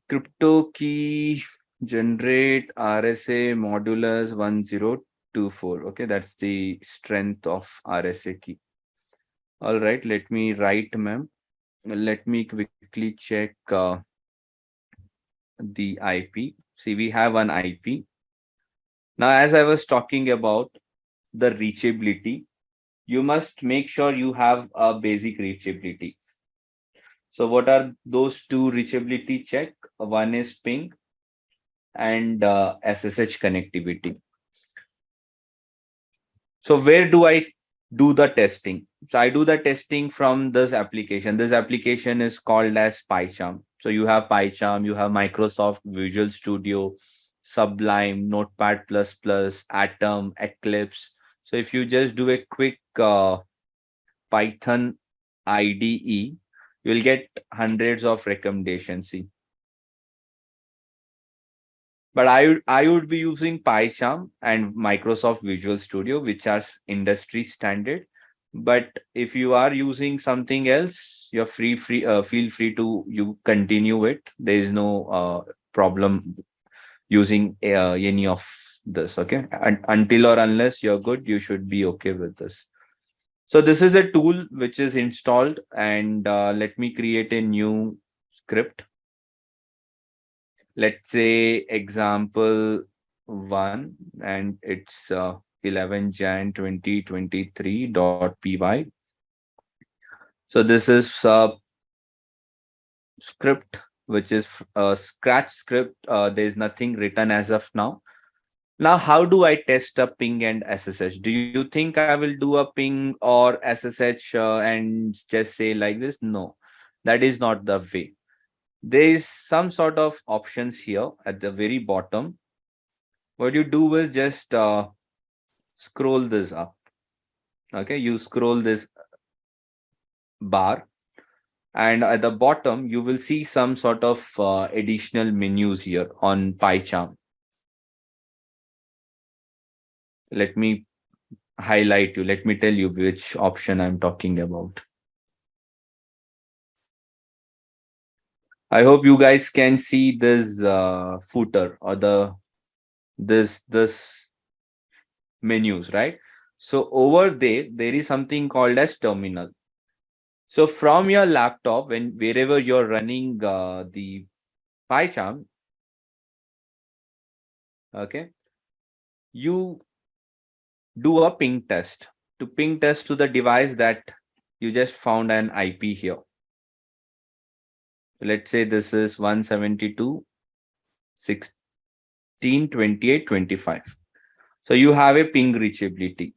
crypto key generate RSA modulus 1024. Okay, that's the strength of RSA key. All right, let me write, ma'am. Let me quickly check the IP. See, we have an IP. Now, as I was talking about the reachability, you must make sure you have a basic reachability. So what are those two reachability check? One is ping and SSH connectivity. So where do I do the testing? So I do the testing from this application. This application is called as PyCharm. So you have PyCharm, you have Microsoft Visual Studio, Sublime, Notepad++, Atom, Eclipse. So if you just do a quick Python IDE, you'll get hundreds of recommendations. See. But I would be using PyCharm and Microsoft Visual Studio, which are industry standard. But if you are using something else, you're feel free to continue it. There is no problem using any of this. Okay, until or unless you're good, you should be okay with this. So this is a tool which is installed, and let me create a new script. Let's say example 1, and it's 11 Jan 2023.py. So this is a script which is a scratch script. There's nothing written as of now. Now, how do I test a ping and SSH? Do you think I will do a ping or SSH and just say like this? No, that is not the way. There is some sort of options here at the very bottom. What you do is just scroll this up. Okay, you scroll this bar, and at the bottom you will see some sort of additional menus here on PyCharm. Let me highlight you. Let me tell you which option I'm talking about. I hope you guys can see this footer or this menus, right? So over there is something called as terminal. So from your laptop, wherever you're running the PyCharm, okay, you do a ping test to the device that you just found an IP here. Let's say this is 172.16.28.25. So you have a ping reachability.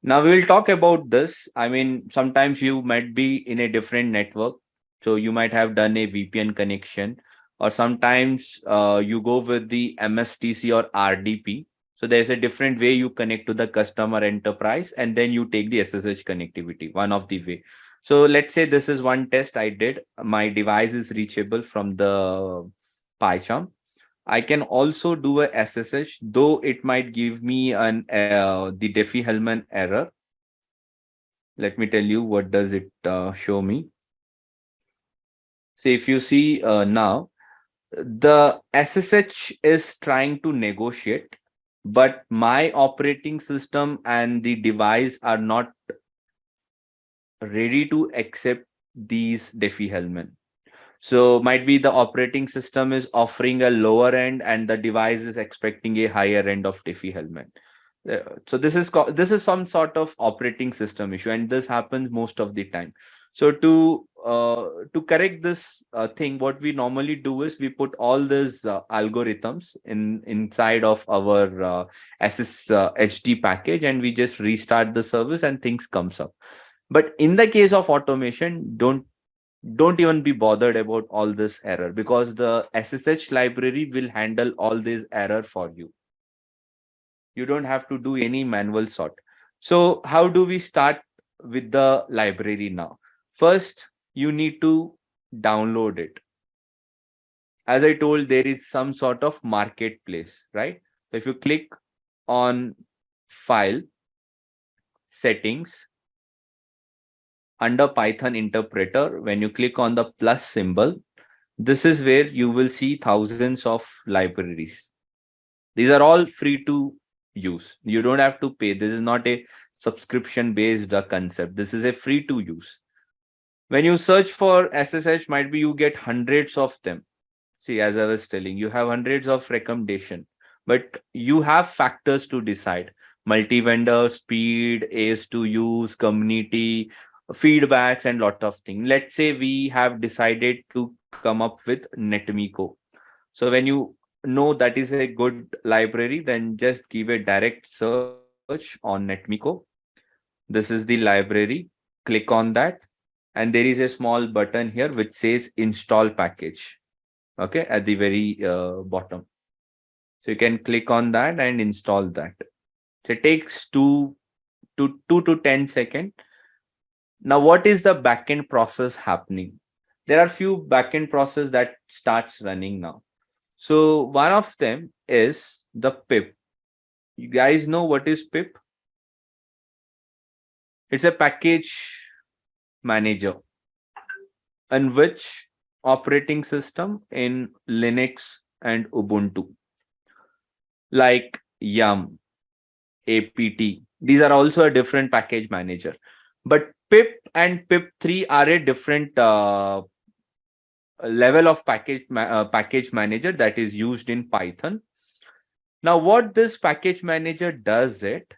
Now we will talk about this. I mean, sometimes you might be in a different network. So you might have done a VPN connection, or sometimes you go with the MSTC or RDP. So there's a different way you connect to the customer enterprise, and then you take the SSH connectivity, one of the way. So let's say this is one test I did. My device is reachable from the PyCharm. I can also do a SSH, though it might give me an the Diffie-Hellman error. Let me tell you what does it show me. So if you see now, the SSH is trying to negotiate, but my operating system and the device are not ready to accept these Diffie-Hellman. So might be the operating system is offering a lower end and the device is expecting a higher end of Diffie-Hellman. So this is some sort of operating system issue, and this happens most of the time. So to correct this thing, what we normally do is we put all these algorithms inside of our SSHD package, and we just restart the service and things comes up. But in the case of automation, don't even be bothered about all this error, because the SSH library will handle all this error for you. You don't have to do any manual sort. So how do we start with the library now? First, you need to download it. As I told, there is some sort of marketplace, right? So if you click on File, Settings, under Python interpreter, when you click on the plus symbol, this is where you will see thousands of libraries. These are all free to use. You don't have to pay. This is not a subscription based concept. This is a free to use. When you search for SSH, might be you get hundreds of them. See, as I was telling, you have hundreds of recommendation, but you have factors to decide: multi-vendor, speed, AS to use, community, feedbacks, and lot of things. Let's say we have decided to come up with Netmiko. So when you know that is a good library, then just give a direct search on Netmiko. This is the library. Click on that, and there is a small button here which says install package. Okay, at the very bottom. So you can click on that and install that. So it takes 2 to 10 seconds. Now, what is the backend process happening? There are few backend process that starts running now. So one of them is the pip. You guys know what is pip? It's a package manager in which operating system in Linux and Ubuntu, like Yum, APT. These are also a different package manager. But pip and pip3 are a different level of package manager that is used in Python. Now, what this package manager does it,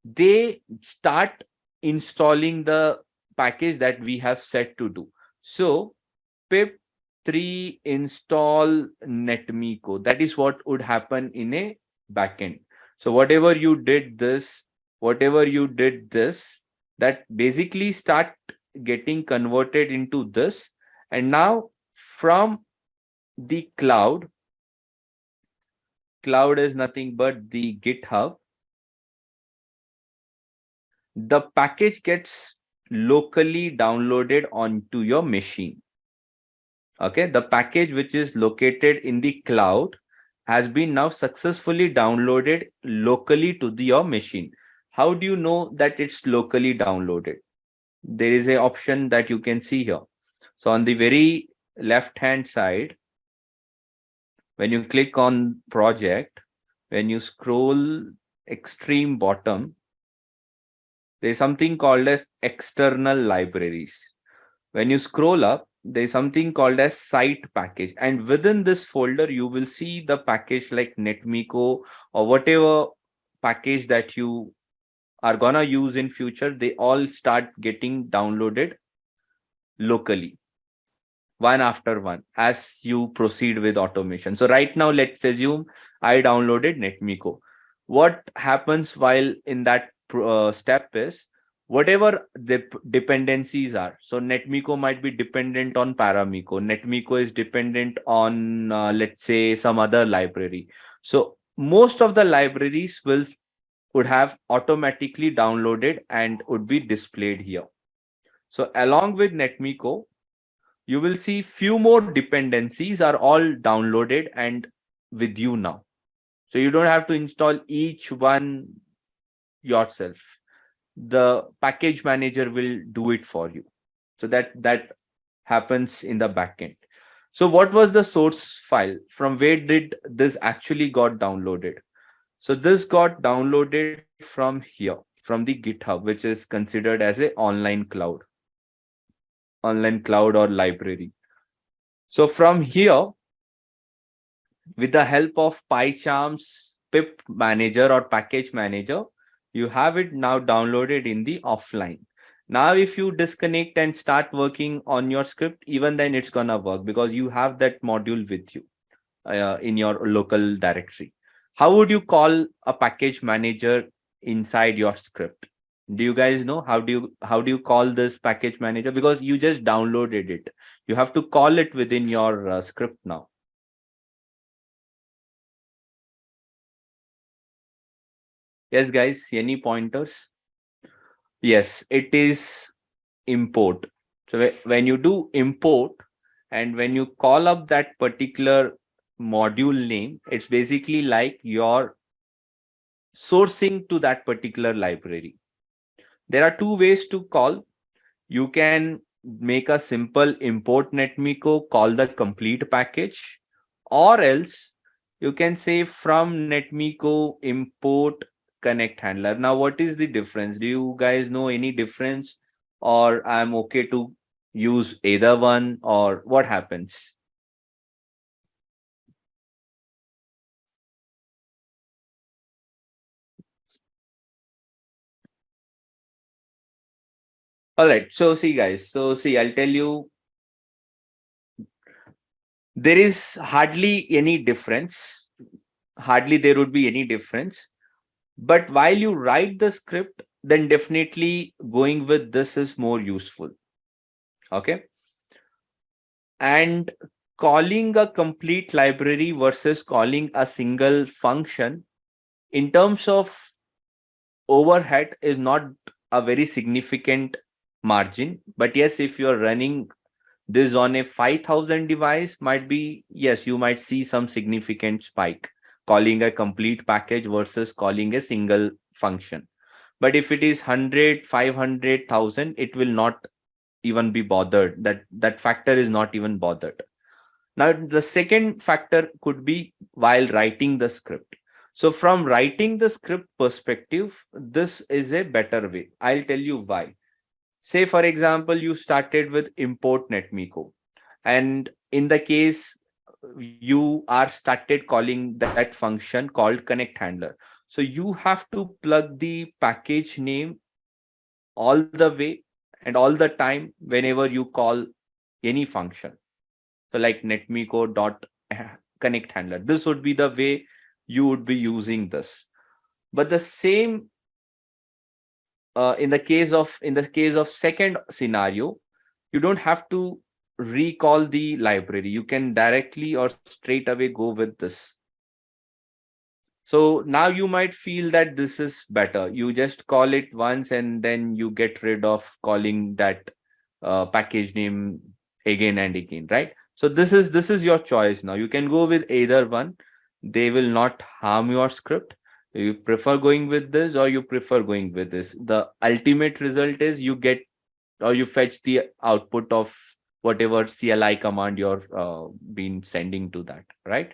they start installing the package that we have set to do. So pip3 install Netmiko. That is what would happen in a backend. So whatever you did this, that basically start getting converted into this. And now from the cloud is nothing but the GitHub. The package gets locally downloaded onto your machine. Okay, the package which is located in the cloud has been now successfully downloaded locally to your machine. How do you know that it's locally downloaded? There is an option that you can see here. So on the very left hand side, when you click on project, when you scroll extreme bottom, there's something called as external libraries. When you scroll up, there's something called as site package, and within this folder you will see the package like Netmiko or whatever package that you are gonna use in future. They all start getting downloaded locally, one after one, as you proceed with automation. So right now, let's assume I downloaded Netmiko. What happens while in that step is, whatever the dependencies are. So Netmiko might be dependent on Paramiko. Netmiko is dependent on, let's say, some other library. So most of the libraries would have automatically downloaded and would be displayed here. So along with Netmiko, you will see few more dependencies are all downloaded and with you now. So you don't have to install each one yourself. The package manager will do it for you. So that happens in the backend. So what was the source file? From where did this actually got downloaded? So this got downloaded from here, from the GitHub, which is considered as a online cloud or library. So from here, with the help of PyCharm's pip manager or package manager, you have it now downloaded in the offline. Now, if you disconnect and start working on your script, even then it's gonna work because you have that module with you in your local directory. How would you call a package manager inside your script? Do you guys know how do you call this package manager? Because you just downloaded it. You have to call it within your script now. Yes, guys, any pointers? Yes, it is import. So when you do import and when you call up that particular module name, it's basically like you're sourcing to that particular library. There are two ways to call. You can make a simple import netmiko, call the complete package, or else you can say from netmiko import connect handler. Now, what is the difference? Do you guys know any difference, or I'm okay to use either one, or what happens? All right, so see guys, I'll tell you, there is hardly any difference. Hardly there would be any difference. But while you write the script, then definitely going with this is more useful. Okay. And calling a complete library versus calling a single function in terms of overhead is not a very significant margin. But yes, if you're running this on a 5,000 device, might be, yes, you might see some significant spike calling a complete package versus calling a single function. But if it is 100, 500,000, it will not even be bothered. That factor is not even bothered. Now, the second factor could be while writing the script. So from writing the script perspective, this is a better way. I'll tell you why. Say, for example, you started with import netmiko. And in the case you are started calling that function called connect handler. So you have to plug the package name all the way and all the time whenever you call any function. So like netmiko dot connect handler. This would be the way you would be using this. But the same in the case of second scenario, you don't have to recall the library. You can directly or straight away go with this. So now you might feel that this is better. You just call it once and then you get rid of calling that package name again and again, right? So this is your choice now. You can go with either one. They will not harm your script. You prefer going with this or you prefer going with this. The ultimate result is you get or you fetch the output of whatever CLI command you're been sending to that, right?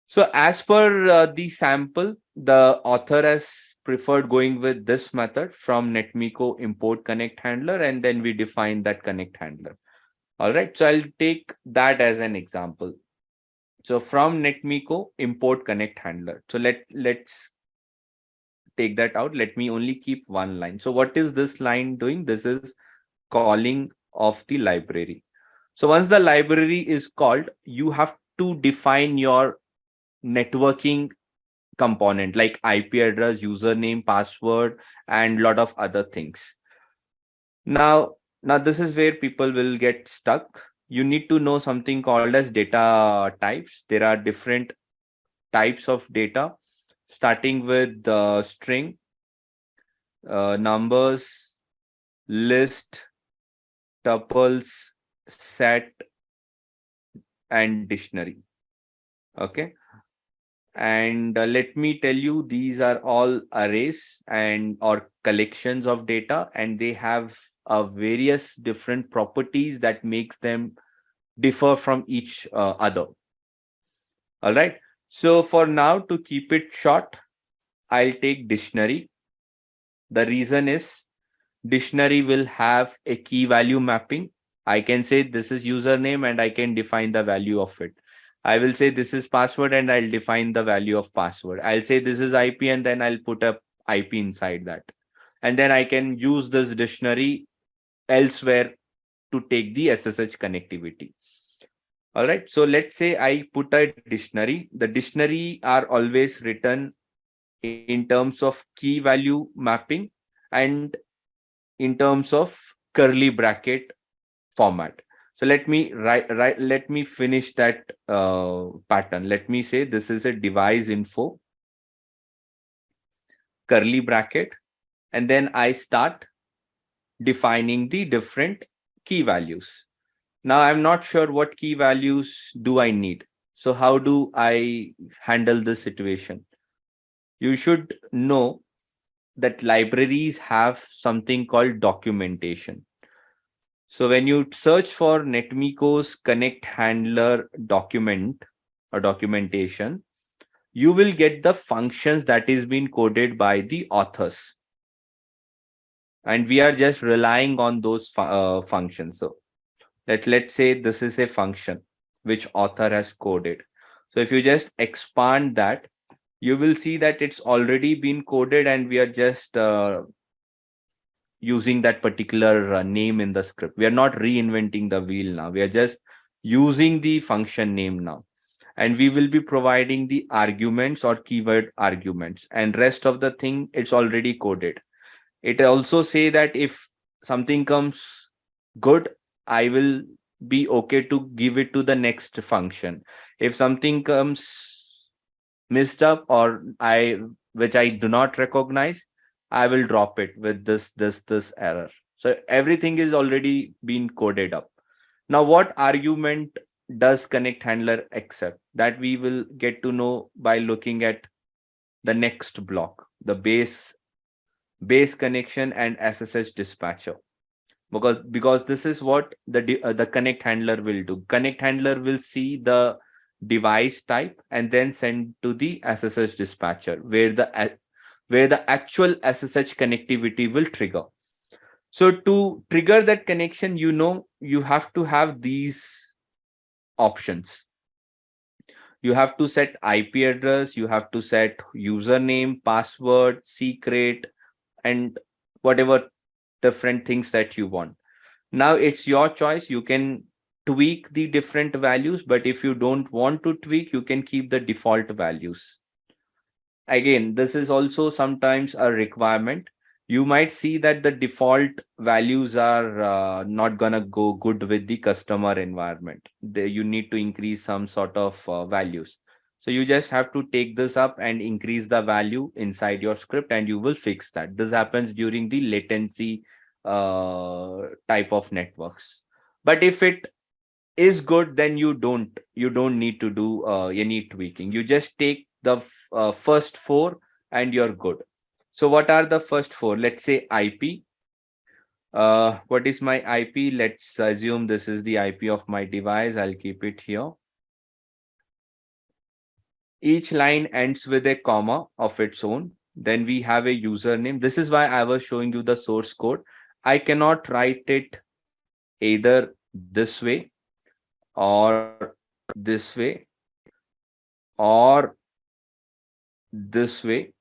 So as per the sample, the author has preferred going with this method from netmiko import connect handler, and then we define that connect handler. All right, so I'll take that as an example. So from netmiko import connect handler. So let's take that out. Let me only keep one line. So what is this line doing? This is calling of the library. So once the library is called, you have to define your networking component like IP address, username, password, and lot of other things. Now this is where people will get stuck. You need to know something called as data types. There are different types of data, starting with the string, numbers, list, tuples, set, and dictionary. Okay. And let me tell you, these are all arrays and or collections of data, and they have various different properties that makes them differ from each other. All right. So for now, to keep it short, I'll take dictionary. The reason is dictionary will have a key value mapping. I can say this is username and I can define the value of it. I will say this is password and I'll define the value of password. I'll say this is IP and then I'll put a IP inside that. And then I can use this dictionary elsewhere to take the SSH connectivity. All right. So let's say I put a dictionary. The dictionary are always written in terms of key value mapping and in terms of curly bracket format. So let me let me finish that pattern. Let me say this is a device info, curly bracket, and then I start defining the different key values. Now I'm not sure what key values do I need. So how do I handle this situation? You should know that libraries have something called documentation. So when you search for Netmiko's connect handler document or documentation, you will get the functions that is being coded by the authors. And we are just relying on those functions. So let's say this is a function which author has coded. So if you just expand that, you will see that it's already been coded and we are just using that particular name in the script. We are not reinventing the wheel now. We are just using the function name now. And we will be providing the arguments or keyword arguments, and rest of the thing, it's already coded. It also say that if something comes good, I will be okay to give it to the next function. If something comes messed up or which I do not recognize, I will drop it with this error. So everything is already been coded up. Now, what argument does connect handler accept? That we will get to know by looking at the next block, the base connection and SSH dispatcher. Because this is what the connect handler will do. Connect handler will see the device type and then send to the SSH dispatcher where the actual SSH connectivity will trigger. So to trigger that connection, you have to have these options. You have to set IP address, you have to set username, password, secret, and whatever different things that you want. Now it's your choice. You can tweak the different values, but if you don't want to tweak, you can keep the default values. Again, this is also sometimes a requirement. You might see that the default values are not gonna go good with the customer environment. You need to increase some sort of values. So you just have to take this up and increase the value inside your script, and you will fix that. This happens during the latency type of networks. But if it is good, then you don't need to do any tweaking. You just take the first four and you're good. So what are the first four? Let's say IP. What is my IP? Let's assume this is the IP of my device. I'll keep it here. Each line ends with a comma of its own. Then we have a username. This is why I was showing you the source code. I cannot write it either this way or this way or this way,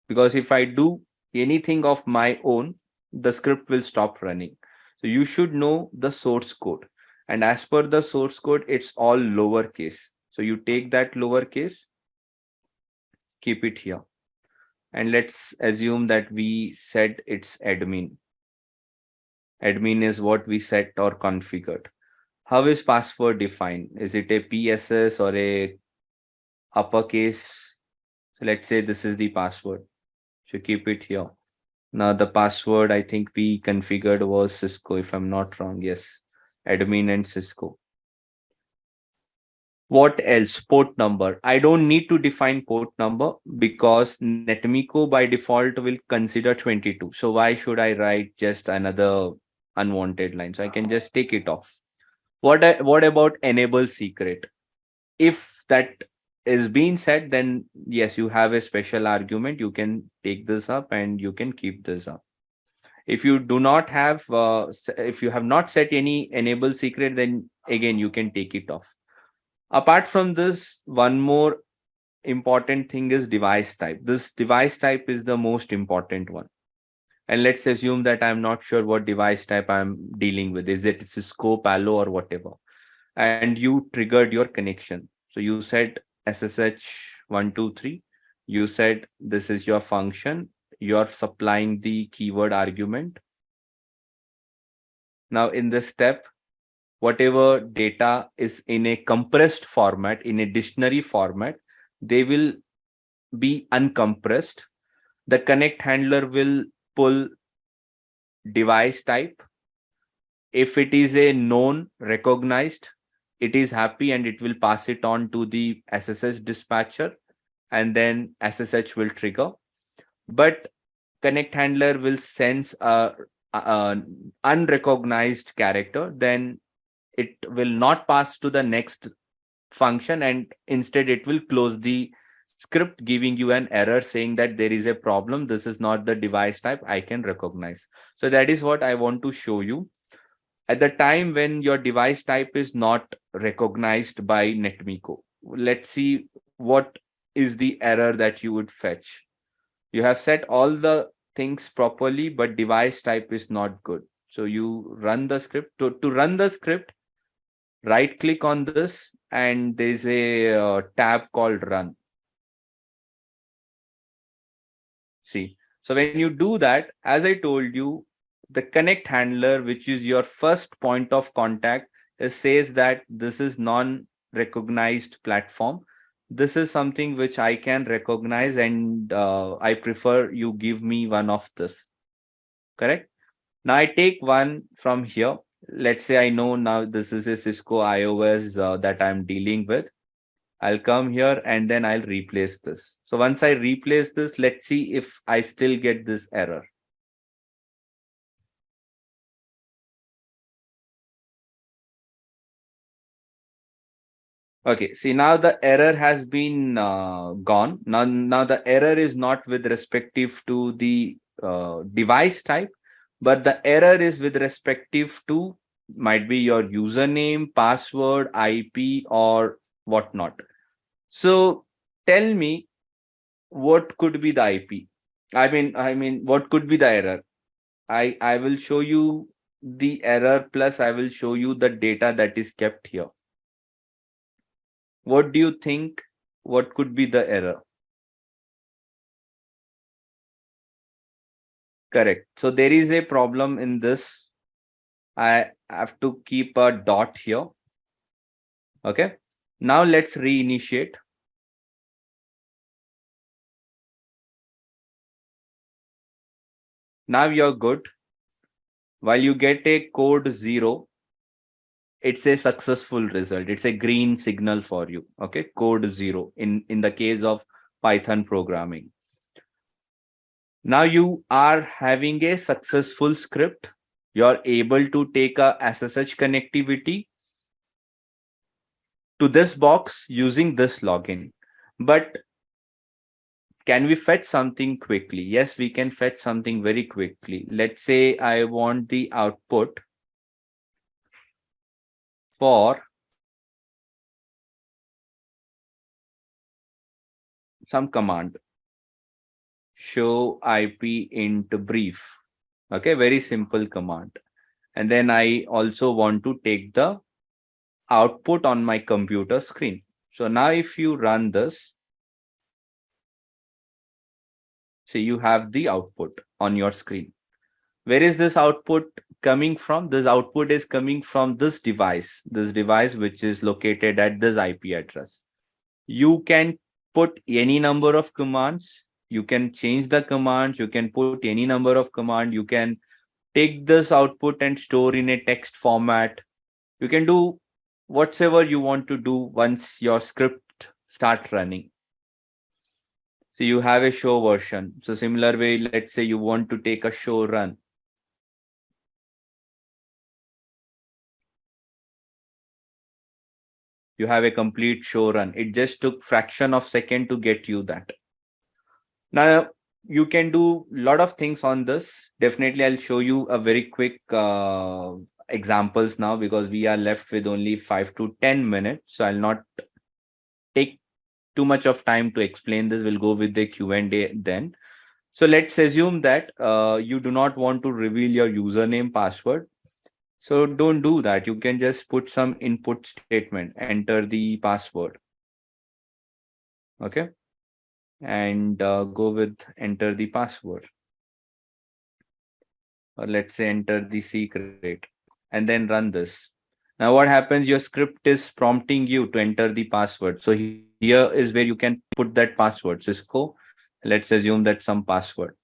because if I do anything of my own, the script will stop running. So you should know the source code, and as per the source code, it's all lowercase. So you take that lowercase, keep it here, and let's assume that we said it's admin. Admin is what we set or configured. How is password defined? Is it a PSS or a uppercase? So let's say this is the password. So keep it here. Now the password I think we configured was Cisco, if I'm not wrong. Yes, admin and Cisco. What else? Port number. I don't need to define port number because Netmiko by default will consider 22. So why should I write just another unwanted line? So I can just take it off. What about enable secret? If that is being said, then yes, you have a special argument. You can take this up and you can keep this up. If you do not have, if you have not set any enable secret, then again, you can take it off. Apart from this, one more important thing is device type. This device type is the most important one. And let's assume that I'm not sure what device type I'm dealing with. Is it Cisco, Palo, or whatever? And you triggered your connection. So you said SSH123. You said this is your function. You're supplying the keyword argument. Now in this step, whatever data is in a compressed format, in a dictionary format, they will be uncompressed. The connect handler will pull device type. If it is a known, recognized, it is happy and it will pass it on to the SSH dispatcher, and then SSH will trigger. But connect handler will sense a unrecognized character, then it will not pass to the next function, and instead it will close the script, giving you an error saying that there is a problem. This is not the device type I can recognize. So that is what I want to show you. At the time when your device type is not recognized by Netmiko, let's see what is the error that you would fetch. You have set all the things properly, but device type is not good. So you run the script. To run the script, right click on this and there's a tab called run. See, so when you do that, as I told you, the connect handler, which is your first point of contact, says that this is non-recognized platform. This is something which I can recognize, and I prefer you give me one of this. Correct? Now I take one from here. Let's say I know now this is a Cisco iOS that I'm dealing with. I'll come here and then I'll replace this. So once I replace this, let's see if I still get this error. Okay, see now the error has been gone. Now the error is not with respective to the device type, but the error is with respective to might be your username, password, IP, or whatnot. So tell me what could be the IP? I mean, what could be the error? I will show you the error plus I will show you the data that is kept here. What do you think? What could be the error? Correct. So there is a problem in this. I have to keep a dot here. Okay. Now let's reinitiate. Now you're good. While you get a code 0, it's a successful result. It's a green signal for you. Okay. Code 0 in the case of Python programming. Now you are having a successful script. You're able to take a SSH connectivity to this box using this login. But can we fetch something quickly? Yes, we can fetch something very quickly. Let's say I want the output for some command. Show IP int brief. Okay, very simple command. And then I also want to take the output on my computer screen. So now if you run this, see you have the output on your screen. Where is this output coming from? This output is coming from this device which is located at this IP address. You can put any number of commands. You can change the commands. You can put any number of command. You can take this output and store in a text format. You can do whatever you want to do once your script start running. So you have a show version. So similar way, let's say you want to take a show run. You have a complete show run. It just took fraction of second to get you that. Now you can do a lot of things on this. Definitely, I'll show you a very quick examples now because we are left with only 5 to 10 minutes. So I'll not take too much of time to explain this. We'll go with the Q&A then. So let's assume that you do not want to reveal your username password. So don't do that. You can just put some input statement, enter the password. Okay. And go with enter the password. Or let's say enter the secret and then run this. Now what happens? Your script is prompting you to enter the password. So here is where you can put that password, Cisco. Let's assume that some password.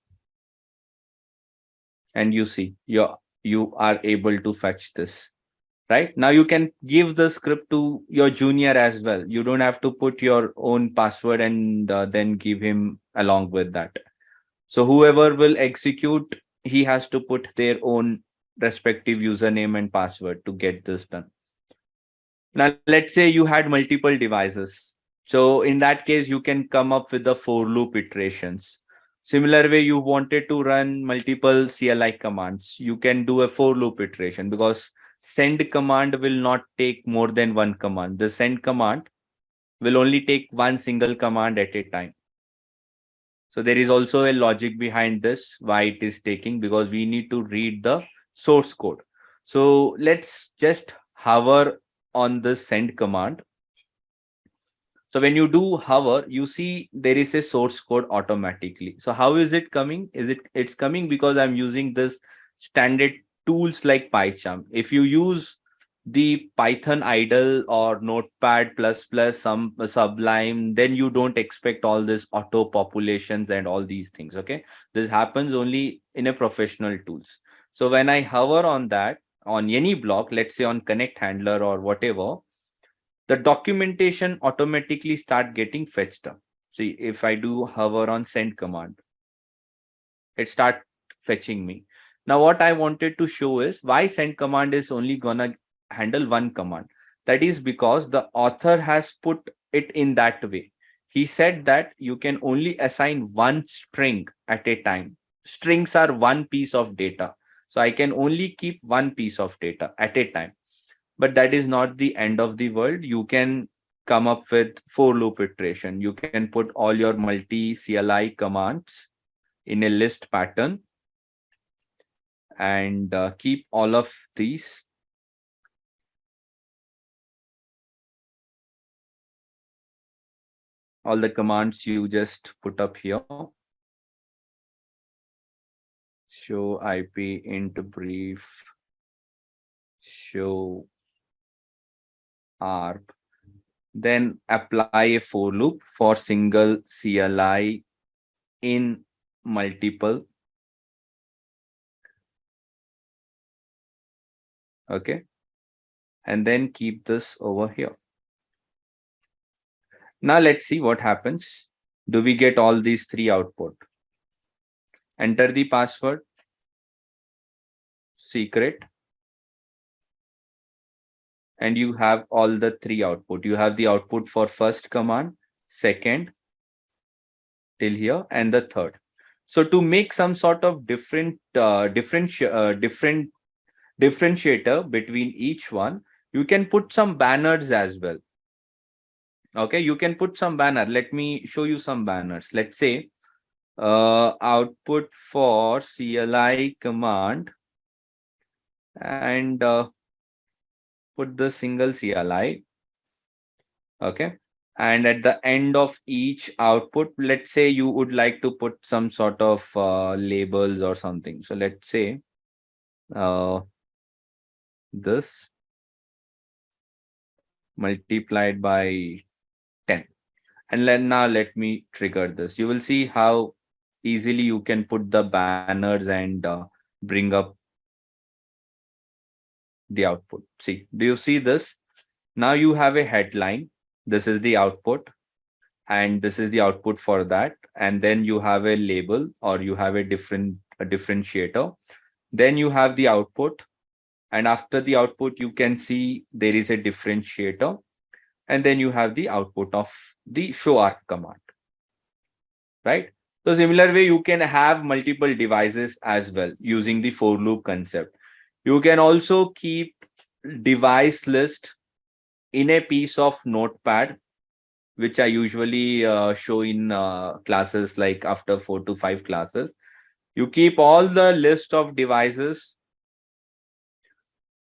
And you see, you are able to fetch this. Right now, you can give the script to your junior as well. You don't have to put your own password and then give him along with that. So whoever will execute, he has to put their own respective username and password to get this done. Now, let's say you had multiple devices. So in that case, you can come up with the for loop iterations. Similar way, you wanted to run multiple CLI commands. You can do a for loop iteration because send command will not take more than one command. The send command will only take one single command at a time. So there is also a logic behind this, why it is taking, because we need to read the source code. So let's just hover on the send command. So when you do hover, you see there is a source code automatically. So how is it coming? It's coming because I'm using this standard tools like PyCharm. If you use the Python idle or Notepad some Sublime, then you don't expect all this auto populations and all these things. Okay, this happens only in a professional tools. So when I hover on that on any block, let's say on connect handler or whatever, the documentation automatically start getting fetched up. See, if I do hover on send command, it start fetching me. Now, what I wanted to show is why send command is only gonna handle one command. That is because the author has put it in that way. He said that you can only assign one string at a time. Strings are one piece of data. So I can only keep one piece of data at a time. But that is not the end of the world. You can come up with for loop iteration. You can put all your multi CLI commands in a list pattern and keep all of these. All the commands you just put up here. Show IP int brief, show ARP, then apply a for loop for single CLI in multiple. Okay. And then keep this over here. Now let's see what happens. Do we get all these three output? Enter the password, secret, and you have all the three output. You have the output for first command, second, till here, and the third. So to make some sort of differentiator between each one, you can put some banners as well. Okay, you can put some banner. Let me show you some banners. Let's say output for CLI command and put the single CLI. Okay. And at the end of each output, let's say you would like to put some sort of labels or something. So let's say this multiplied by 10. And then now let me trigger this. You will see how easily you can put the banners and bring up the output. See, do you see this? Now you have a headline. This is the output, and this is the output for that. And then you have a label, or you have a differentiator. Then you have the output. And after the output, you can see there is a differentiator. And then you have the output of the show arc command, right? So similar way, you can have multiple devices as well using the for loop concept. You can also keep device list in a piece of notepad, which I usually show in classes, like after 4 to 5 classes. You keep all the list of devices,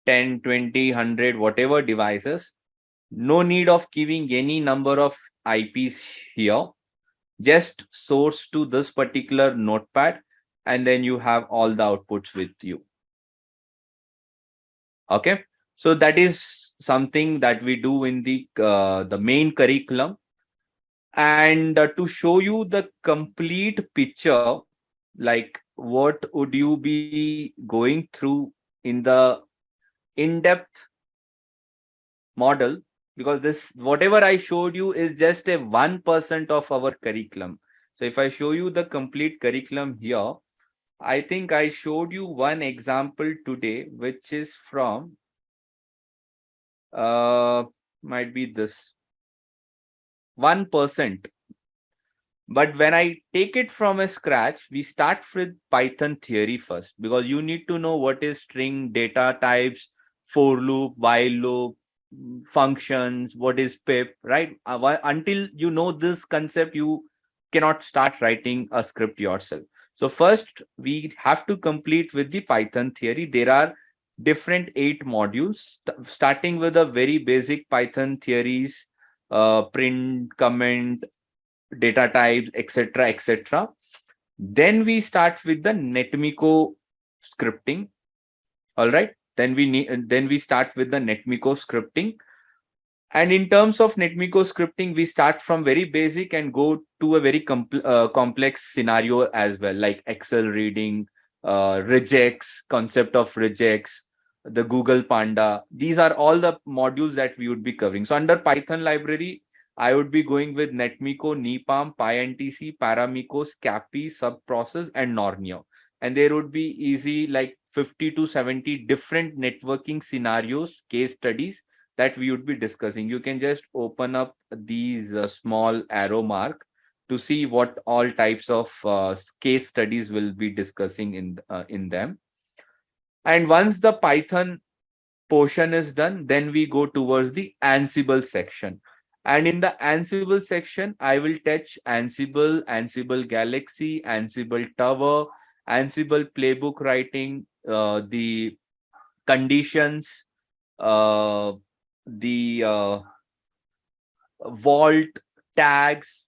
10, 20, 100, whatever devices. No need of giving any number of IPs here. Just source to this particular notepad, and then you have all the outputs with you. Okay, so that is something that we do in the main curriculum. And to show you the complete picture, like what would you be going through in the in-depth model, because this whatever I showed you is just a 1% of our curriculum. So if I show you the complete curriculum here, I think I showed you one example today, which is from might be this 1%. But when I take it from a scratch, we start with Python theory first, because you need to know what is string, data types, for loop, while loop, functions, what is pip, right? Until you know this concept, you cannot start writing a script yourself. So first, we have to complete with the Python theory. There are different 8 modules, starting with a very basic Python theories, print, comment, data types, etc., etc. Then we start with the NetMiko scripting. All right. Then we start with the NetMiko scripting. And in terms of NetMiko scripting, we start from very basic and go to a very complex scenario as well, like Excel reading, regex, concept of regex, the Google Panda. These are all the modules that we would be covering. So under Python library, I would be going with NetMiko, NEPAM, PyNTC, Paramiko, Scapy, Subprocess, and Norneo. And there would be easy like 50 to 70 different networking scenarios, case studies that we would be discussing. You can just open up these small arrow mark to see what all types of case studies will be discussing in them. And once the Python portion is done, then we go towards the Ansible section. And in the Ansible section, I will touch Ansible, Ansible Galaxy, Ansible Tower, Ansible playbook writing, the conditions, the vault, tags,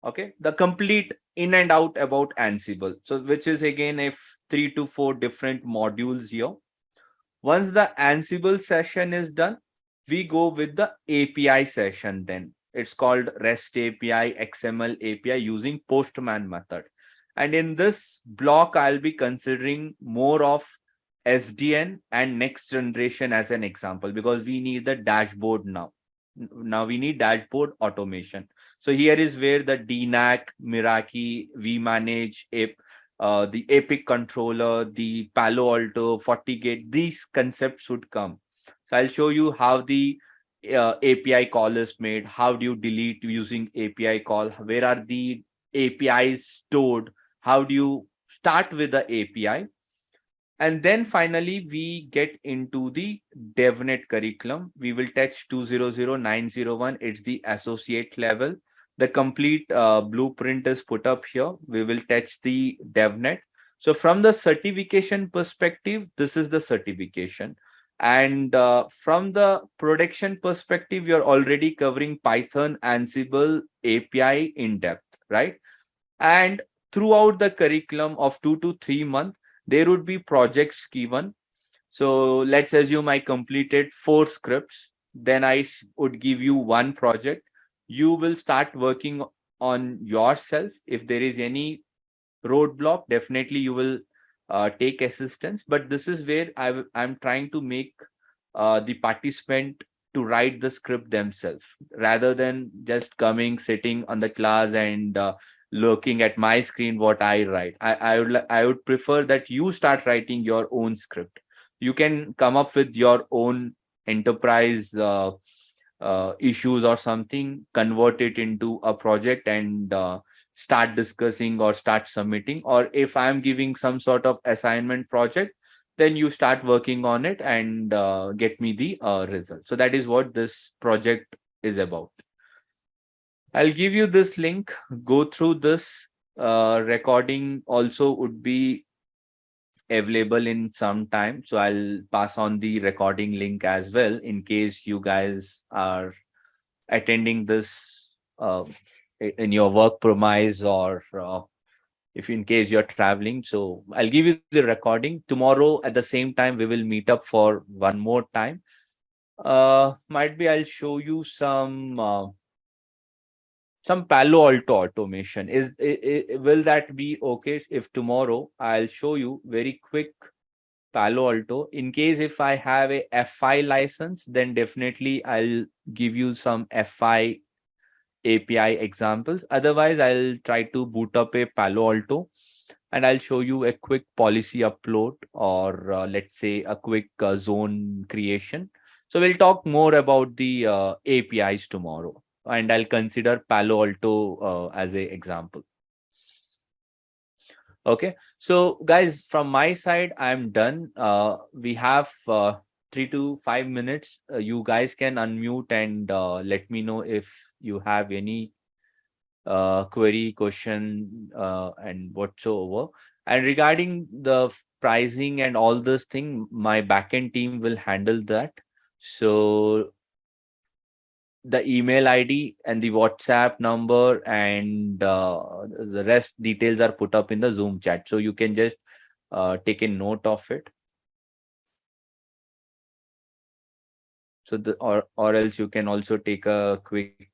okay, the complete in and out about Ansible. So which is again a 3 to 4 different modules here. Once the Ansible session is done, we go with the API session. Then it's called REST API, XML API using Postman method. And in this block, I'll be considering more of SDN and next generation as an example, because we need the dashboard now. Now we need dashboard automation. So here is where the DNAC, Meraki, vManage, the Epic controller, the Palo Alto, FortiGate, these concepts should come. So I'll show you how the API call is made. How do you delete using API call? Where are the APIs stored? How do you start with the API? And then finally, we get into the Devnet curriculum. We will touch 200901. It's the associate level. The complete blueprint is put up here. We will touch the Devnet. So from the certification perspective, this is the certification. And from the production perspective, you're already covering Python, Ansible, API in depth, right? And throughout the curriculum of 2 to 3 months, there would be projects given. So let's assume I completed 4 scripts. Then I would give you 1 project. You will start working on yourself. If there is any roadblock, definitely you will take assistance. But this is where I'm trying to make the participant to write the script themselves rather than just coming, sitting on the class and looking at my screen what I write. I would prefer that you start writing your own script. You can come up with your own enterprise issues or something, convert it into a project and start discussing or start submitting. Or if I'm giving some sort of assignment project, then you start working on it and get me the result. So that is what this project is about. I'll give you this link. Go through this. Recording also would be available in some time. So I'll pass on the recording link as well in case you guys are attending this in your work premise or if in case you're traveling. So I'll give you the recording. Tomorrow at the same time, we will meet up for one more time. Might be I'll show you some Palo Alto automation. Will that be okay if tomorrow I'll show you very quick Palo Alto? In case if I have a F5 license, then definitely I'll give you some F5 API examples. Otherwise, I'll try to boot up a Palo Alto and I'll show you a quick policy upload or let's say a quick zone creation. So we'll talk more about the APIs tomorrow, and I'll consider Palo Alto as an example. Okay, so guys, from my side, I'm done. We have 3 to 5 minutes. You guys can unmute and let me know if you have any query, question, and whatsoever. And regarding the pricing and all this thing, my backend team will handle that. So the email ID and the WhatsApp number and the rest details are put up in the Zoom chat. So you can just take a note of it. So or else you can also take a quick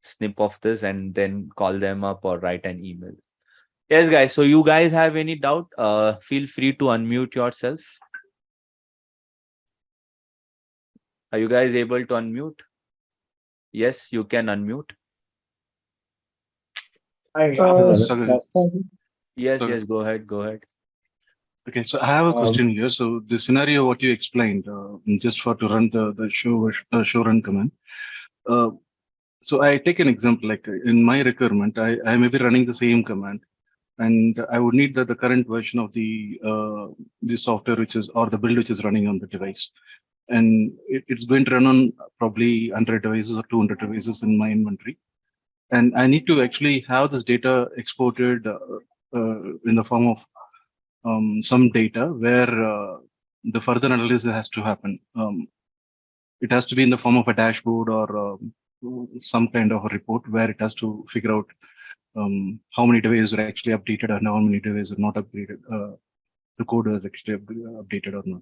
snip of this and then call them up or write an email. Yes, guys. So you guys have any doubt? Feel free to unmute yourself. Are you guys able to unmute? Yes, you can unmute. Yes, yes, go ahead, go ahead. Okay, so I have a question here. So the scenario what you explained, just for to run the show run command. So I take an example, like in my requirement, I may be running the same command, and I would need the current version of the software which is or the build which is running on the device, and it's going to run on probably 100 devices or 200 devices in my inventory, and I need to actually have this data exported in the form of some data where the further analysis has to happen. It has to be in the form of a dashboard or some kind of a report where it has to figure out how many devices are actually updated and how many devices are not updated. The code is actually updated or not.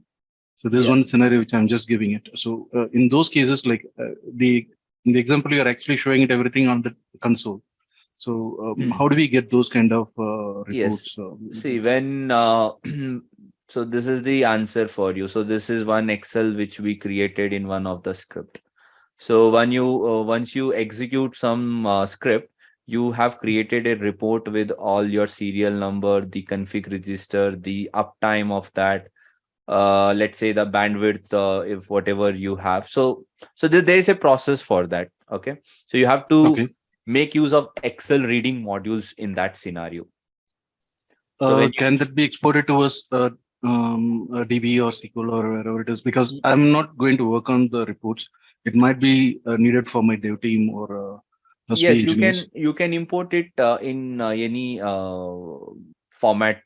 So this is one scenario which I'm just giving it. So in those cases, like in the example, you are actually showing it everything on the console. So how do we get those kind of reports? Yes. See, when so this is the answer for you. So this is one Excel which we created in one of the script. So when you once you execute some script, you have created a report with all your serial number, the config register, the uptime of that. Let's say the bandwidth, if whatever you have. So there is a process for that. Okay, so you have to make use of Excel reading modules in that scenario. So can that be exported to us a DB or SQL or wherever it is? Because I'm not going to work on the reports. It might be needed for my dev team or yes, you can import it in any format,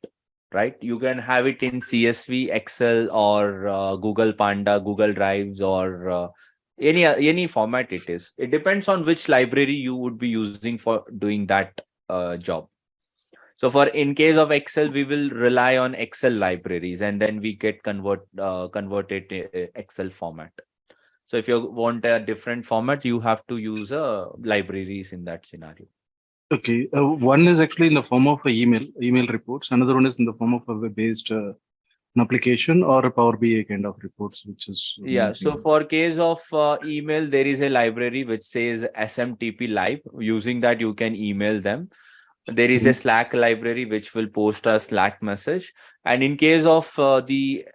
right? You can have it in CSV, Excel, or Google Panda, Google Drives, or any format it is. It depends on which library you would be using for doing that job. So for in case of Excel, we will rely on Excel libraries, and then we get converted to Excel format. So if you want a different format, you have to use libraries in that scenario. Okay, one is actually in the form of email reports. Another one is in the form of a web-based an application or a Power BI kind of reports, which is Yeah. So for case of email, there is a library which says SMTP Live. Using that, you can email them. There is a Slack library which will post a Slack message. And in case of the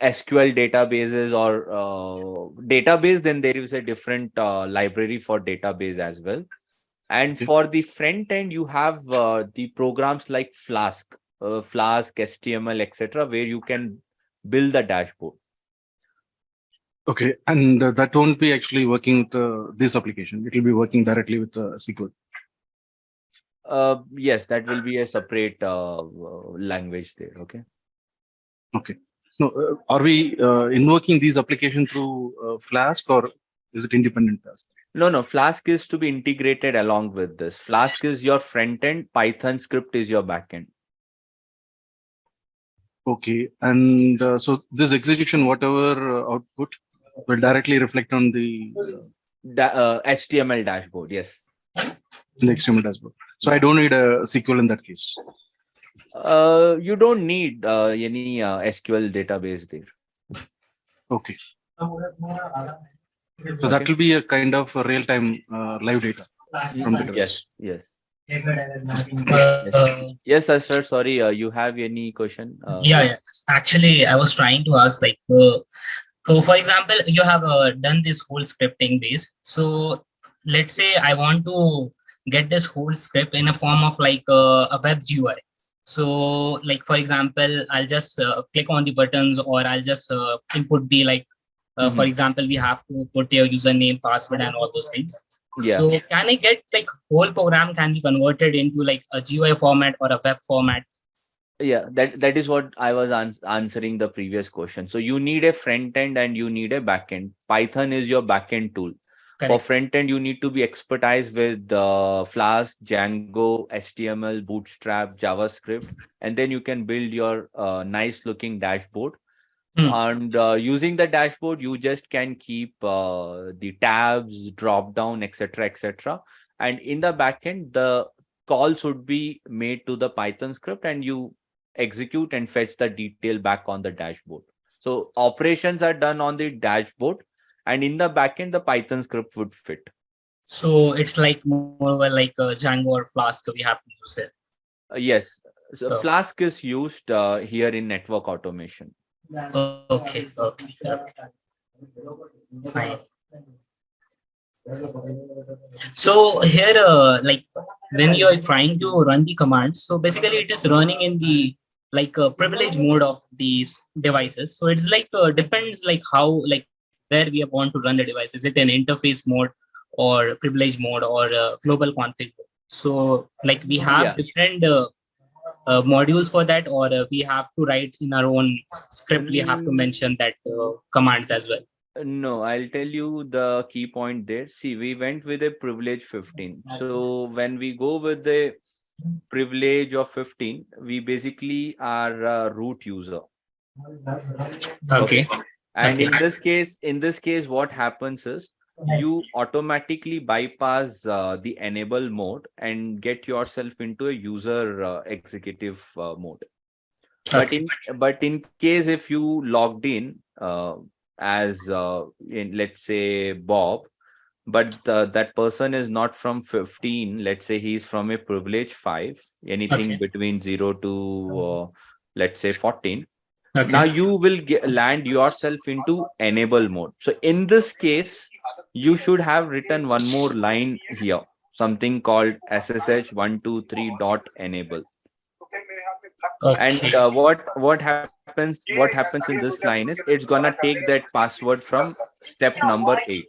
SQL databases or database, then there is a different library for database as well. And for the front end, you have the programs like Flask, HTML, etc., where you can build the dashboard. Okay, and that won't be actually working with this application. It will be working directly with SQL. Yes, that will be a separate language there. Okay. Okay. No, are we invoking these applications through Flask, or is it independent task? No. Flask is to be integrated along with this. Flask is your front end. Python script is your backend. Okay, and so this execution, whatever output, will directly reflect on the HTML dashboard. Yes. The HTML dashboard. So I don't need a SQL in that case. You don't need any SQL database there. Okay. So that will be a kind of a real-time live data from the device. Yes. Yes, sir. Sorry, you have any question? Yeah. Actually, I was trying to ask, like, so for example, you have done this whole scripting base. So let's say I want to get this whole script in a form of like a web GUI. So like, for example, I'll just click on the buttons, or I'll just input the like, for example, we have to put your username, password, and all those things. Yeah. So can I get like whole program can be converted into like a GUI format or a web format? Yeah, that is what I was answering the previous question. So you need a front end and you need a back end. Python is your back end tool. Correct. For front end, you need to be expertise with Flask, Django, HTML, Bootstrap, JavaScript, and then you can build your nice looking dashboard. And using the dashboard, you just can keep the tabs, drop down, etc. And in the backend, the calls would be made to the Python script, and you execute and fetch the detail back on the dashboard. So operations are done on the dashboard, and in the backend, the Python script would fit. So it's like more like Django or Flask we have to use it. Yes. So Flask is used here in network automation. Okay. Fine. So here, like when you're trying to run the commands, so basically it is running in the like privilege mode of these devices. So it's like depends like how, like where we want to run the device. Is it an interface mode or privilege mode or global config? So like we have different modules for that, or we have to write in our own script. We have to mention that commands as well. No, I'll tell you the key point there. See, we went with a privilege 15. So when we go with the privilege of 15, we basically are a root user. Okay. And in this case, what happens is you automatically bypass the enable mode and get yourself into a user executive mode. Okay. But in case if you logged in as in, let's say, Bob, but that person is not from 15, let's say he's from a privilege 5, anything between 0 to let's say 14. Okay. Now you will land yourself into enable mode. So in this case, you should have written one more line here, something called ssh123.enable. Okay. And what happens in this line is it's gonna take that password from step number 8.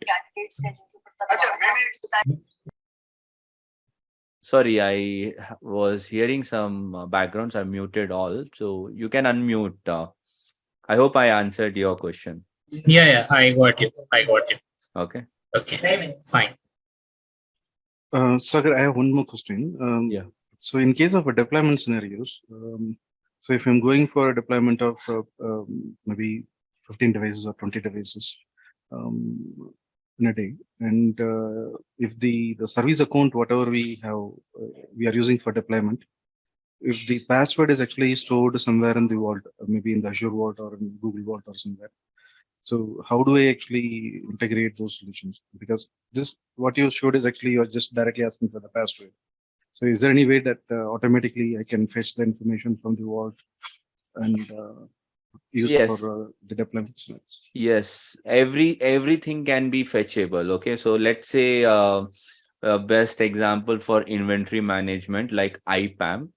Sorry, I was hearing some backgrounds. I muted all, so you can unmute. I hope I answered your question. Yeah, I got you. Okay. Fine. Sagar, I have one more question. Yeah. So in case of a deployment scenarios, so if I'm going for a deployment of maybe 15 devices or 20 devices in a day, and if the service account, whatever we have, we are using for deployment, if the password is actually stored somewhere in the vault, maybe in the Azure Vault or in Google Vault or somewhere. So how do I actually integrate those solutions? Because this, what you showed is actually you're just directly asking for the password. So is there any way that automatically I can fetch the information from the vault and use Yes. for the deployment? Yes, everything can be fetchable. Okay, so let's say best example for inventory management like IPAM,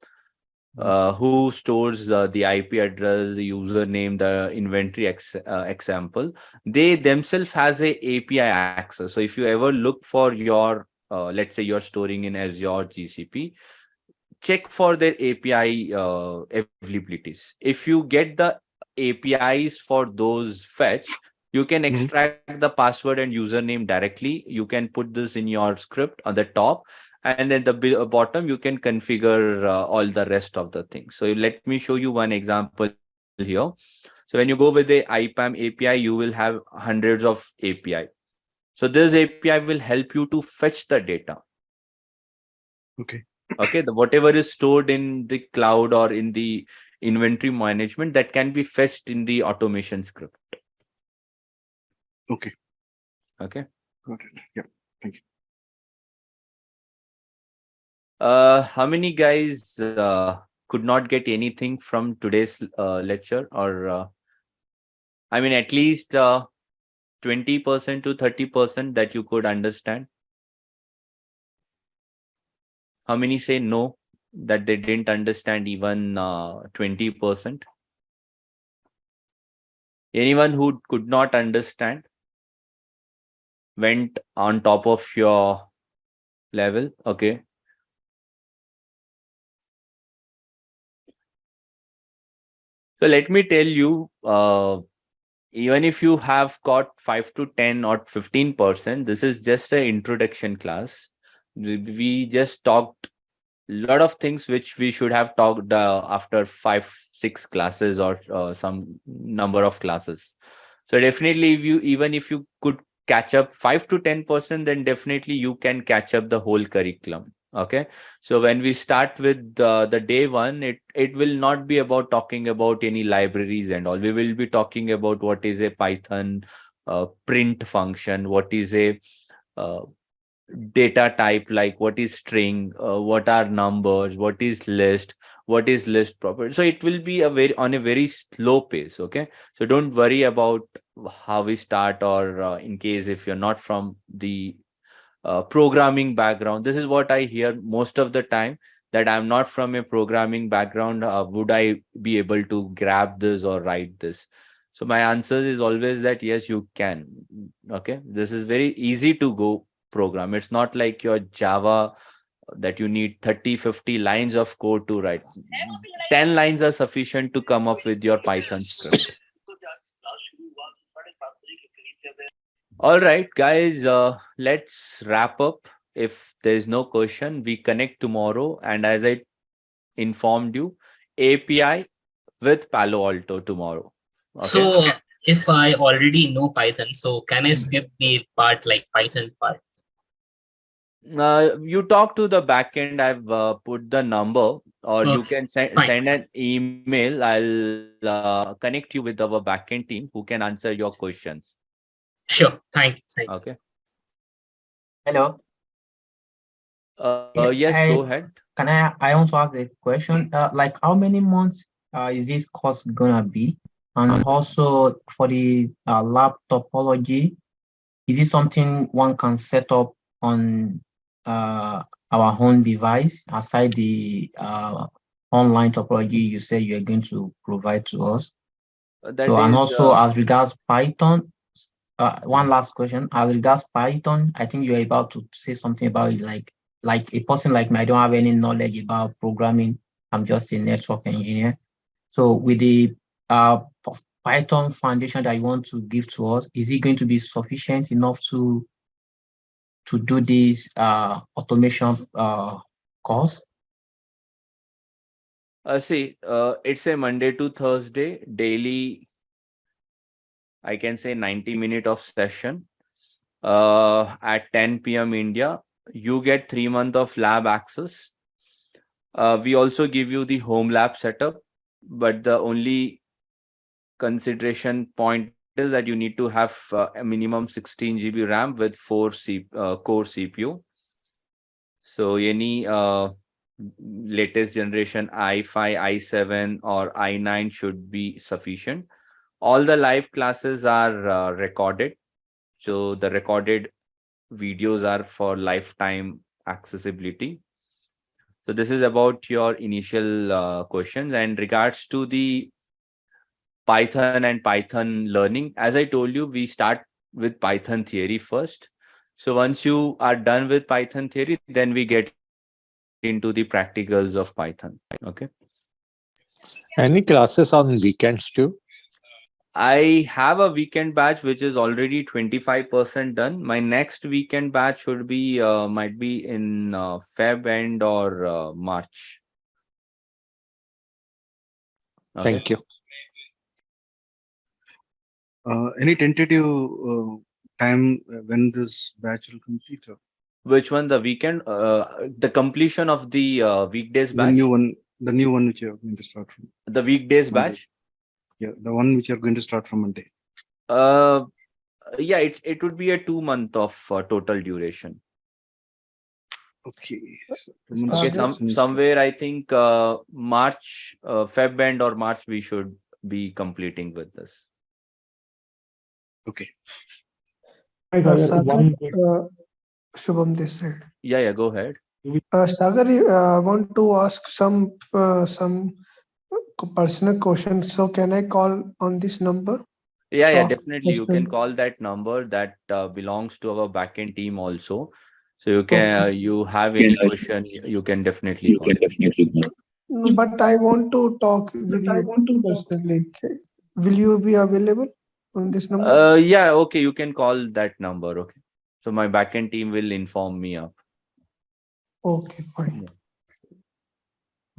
who stores the IP address, the username, the inventory example. They themselves has a API access. So if you ever look for your let's say you're storing in Azure GCP, check for their API availabilities. If you get the APIs for those fetch, you can extract the password and username directly. You can put this in your script on the top, and then the bottom you can configure all the rest of the things. So let me show you one example here. So when you go with the IPAM API, you will have hundreds of API. So this API will help you to fetch the data. Okay. Okay, whatever is stored in the cloud or in the inventory management, that can be fetched in the automation script. Okay. Okay. Got it. Yeah. Thank you. How many guys could not get anything from today's lecture, or I mean, at least 20% to 30% that you could understand? How many say no, that they didn't understand even 20%? Anyone who could not understand went on top of your level? Okay. So let me tell you, even if you have got 5 to 10 or 15%, this is just an introduction class. We just talked a lot of things which we should have talked after 5-6 classes or some number of classes. So definitely, even if you could catch up 5 to 10%, then definitely you can catch up the whole curriculum. Okay, so when we start with the day one, it will not be about talking about any libraries and all. We will be talking about what is a Python print function, what is a data type, like what is string, what are numbers, what is list property. So it will be on a very slow pace. Okay, so don't worry about how we start, or in case if you're not from the programming background. This is what I hear most of the time, that I'm not from a programming background. Would I be able to grab this or write this? So my answer is always that yes, you can. Okay, this is very easy to go program. It's not like your Java that you need 30-50 lines of code to write. 10 lines are sufficient to come up with your Python script. All right, guys, let's wrap up. If there's no question, we connect tomorrow. And as I informed you, API with Palo Alto tomorrow. Okay? So if I already know Python, so can I skip the part like Python part? You talk to the backend. I've put the number, or you can send an email. I'll connect you with our backend team who can answer your questions. Sure. Thank you. Okay. Hello. Yes, go ahead. Can I want to ask a question? Like how many months is this course gonna be? And also for the lab topology, is it something one can set up on our own device aside the online topology you say you're going to provide to us? That and is, also as regards Python, one last question. As regards Python, I think you're about to say something about it, like a person like me, I don't have any knowledge about programming. I'm just a network engineer. So with the Python foundation that you want to give to us, is it going to be sufficient enough to do this automation course? see, it's a Monday to Thursday daily. I can say 90-minute of session at 10 p.m. India. You get 3 months of lab access. We also give you the home lab setup, but the only consideration point is that you need to have a minimum 16 GB RAM with 4 core CPU. So any latest generation i5, i7 or i9 should be sufficient. All the live classes are recorded. So the recorded videos are for lifetime accessibility. So this is about your initial questions. And regards to the Python and Python learning, as I told you, we start with Python theory first. So once you are done with Python theory, then we get into the practicals of Python. Okay. Any classes on weekends too? I have a weekend batch which is already 25% done. My next weekend batch should be might be in Feb end or March. Okay. Thank you. Any tentative time when this batch will complete? Which one? The weekend? The completion of the weekdays batch? The new one which you are going to start from. The weekdays Monday. batch? Yeah, the one which you are going to start from Monday. Yeah, it would be a 2 month of total duration. Okay. Okay, somewhere I think March, Feb end or March we should be completing with this. Okay. Sagar, Shubham this side. Yeah, go ahead. Sagar, I want to ask some personal questions. So can I call on this number? Yeah, definitely. You can call that number. That belongs to our backend team also. So you can you have any question, you can definitely call. No, but I want to talk with you personally. Will you be available on this number? Yeah, okay. You can call that number. Okay. So my backend team will inform me up. Okay, fine.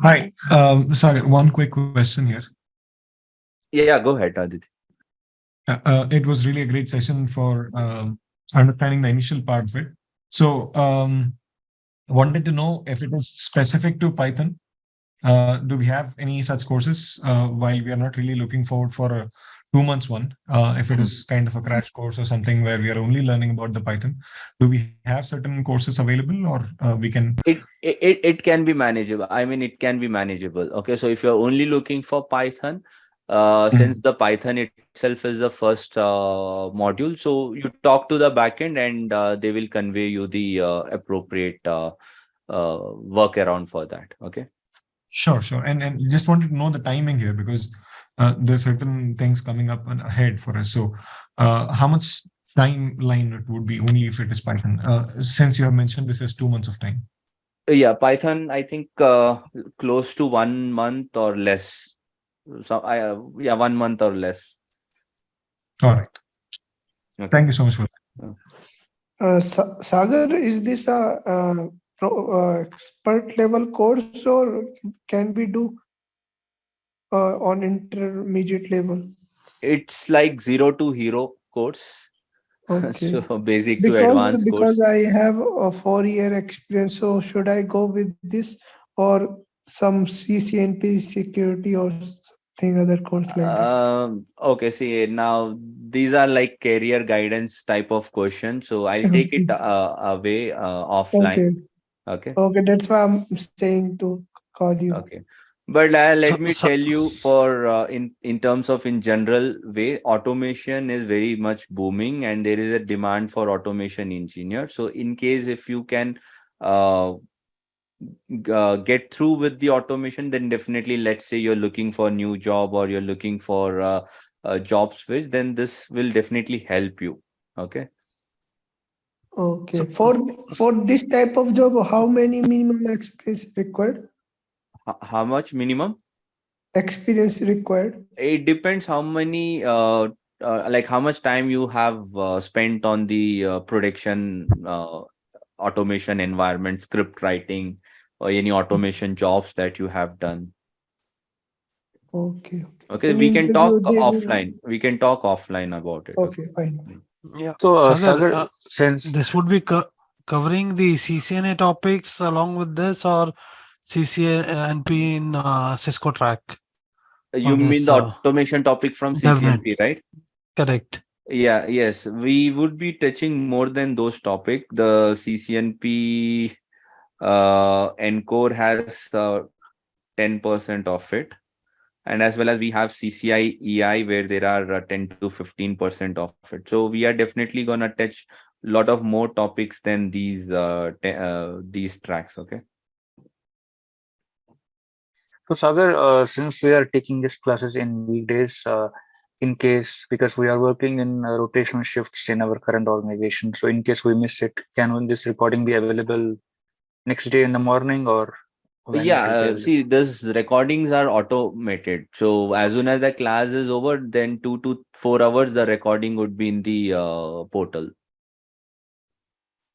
Hi, Sagar, one quick question here. Yeah, go ahead, Aditi. It was really a great session for understanding the initial part of it. So wanted to know if it is specific to Python. Do we have any such courses while we are not really looking forward for a 2 months one? If it is kind of a crash course or something where we are only learning about the Python, do we have certain courses available, or we can? It can be manageable. I mean, it can be manageable. Okay, so if you're only looking for Python, since the Python itself is the first module, so you talk to the backend and they will convey you the appropriate workaround for that. Okay. Sure. And just wanted to know the timing here, because there's certain things coming up ahead for us. So how much timeline it would be only if it is Python? Since you have mentioned this is 2 months of time. Yeah, Python, I think close to 1 month or less. So 1 month or less. All right. Okay. Thank you so much for that. Sagar, is this a expert level course, or can we do on intermediate level? It's like 0 to hero course. Okay. So basic to advanced course. Because I have a 4-year experience, so should I go with this or some CCNP security or something other course like that? Okay, see, now these are like career guidance type of questions, so I'll take it away offline. Okay. That's why I'm saying to call you. Okay. But let me tell you, for in terms of in general way, automation is very much booming and there is a demand for automation engineers. So in case if you can get through with the automation, then definitely, let's say you're looking for a new job or you're looking for a job switch, then this will definitely help you. Okay. Okay. For this type of job, how many minimum experience required? How much minimum experience required? It depends how many like how much time you have spent on the production automation environment, script writing, or any automation jobs that you have done. Okay. Okay, we can talk offline. We can talk offline about it. Okay, fine. Yeah. So Sagar, since this would be covering the CCNA topics along with this, or CCNP in Cisco track. You on mean this, the automation topic from Devnet. CCNP, right? Correct. Yeah, yes. We would be touching more than those topics. The CCNP Encore has 10% of it. And as well as we have CCI EI where there are 10 to 15% of it. So we are definitely going to touch a lot of more topics than these tracks. Okay. So Sagar, since we are taking these classes in weekdays, in case because we are working in rotational shifts in our current organization, so in case we miss it, can this recording be available next day in the morning or when it will be available? See, this recordings are automated. So as soon as the class is over, then 2 to 4 hours, the recording would be in the portal.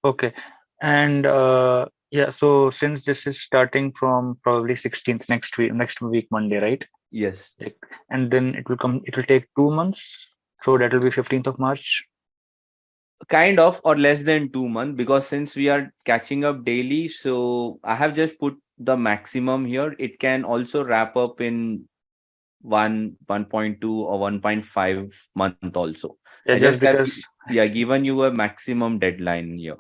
Okay. And yeah, so since this is starting from probably 16th next week, Monday, right? Yes. And then it will take 2 months. So that will be 15th of March. Kind of, or less than 2 months, because since we are catching up daily, so I have just put the maximum here. It can also wrap up in 1.2 or 1.5 month also. Yeah, I just have because given you a maximum deadline here.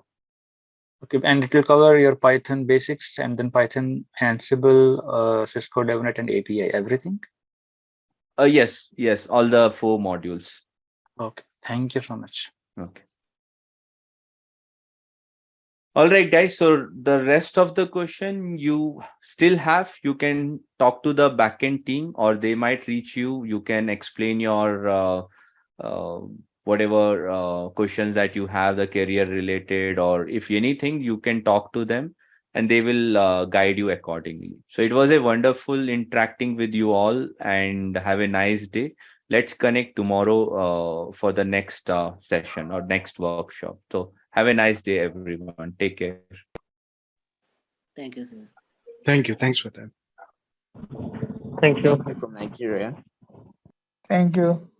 Okay, and it will cover your Python basics and then Python, Ansible, Cisco, Devnet, and API, everything? Yes, all the 4 modules. Okay, thank you so much. Okay. All right, guys. So the rest of the question you still have, you can talk to the backend team or they might reach you. You can explain your whatever questions that you have, the career related, or if anything, you can talk to them and they will guide you accordingly. So it was a wonderful interacting with you all and have a nice day. Let's connect tomorrow for the next session or next workshop. So have a nice day, everyone. Take care. Thank you, sir. Thank you. Thanks for that. Thank you. From Nigeria. Thank you.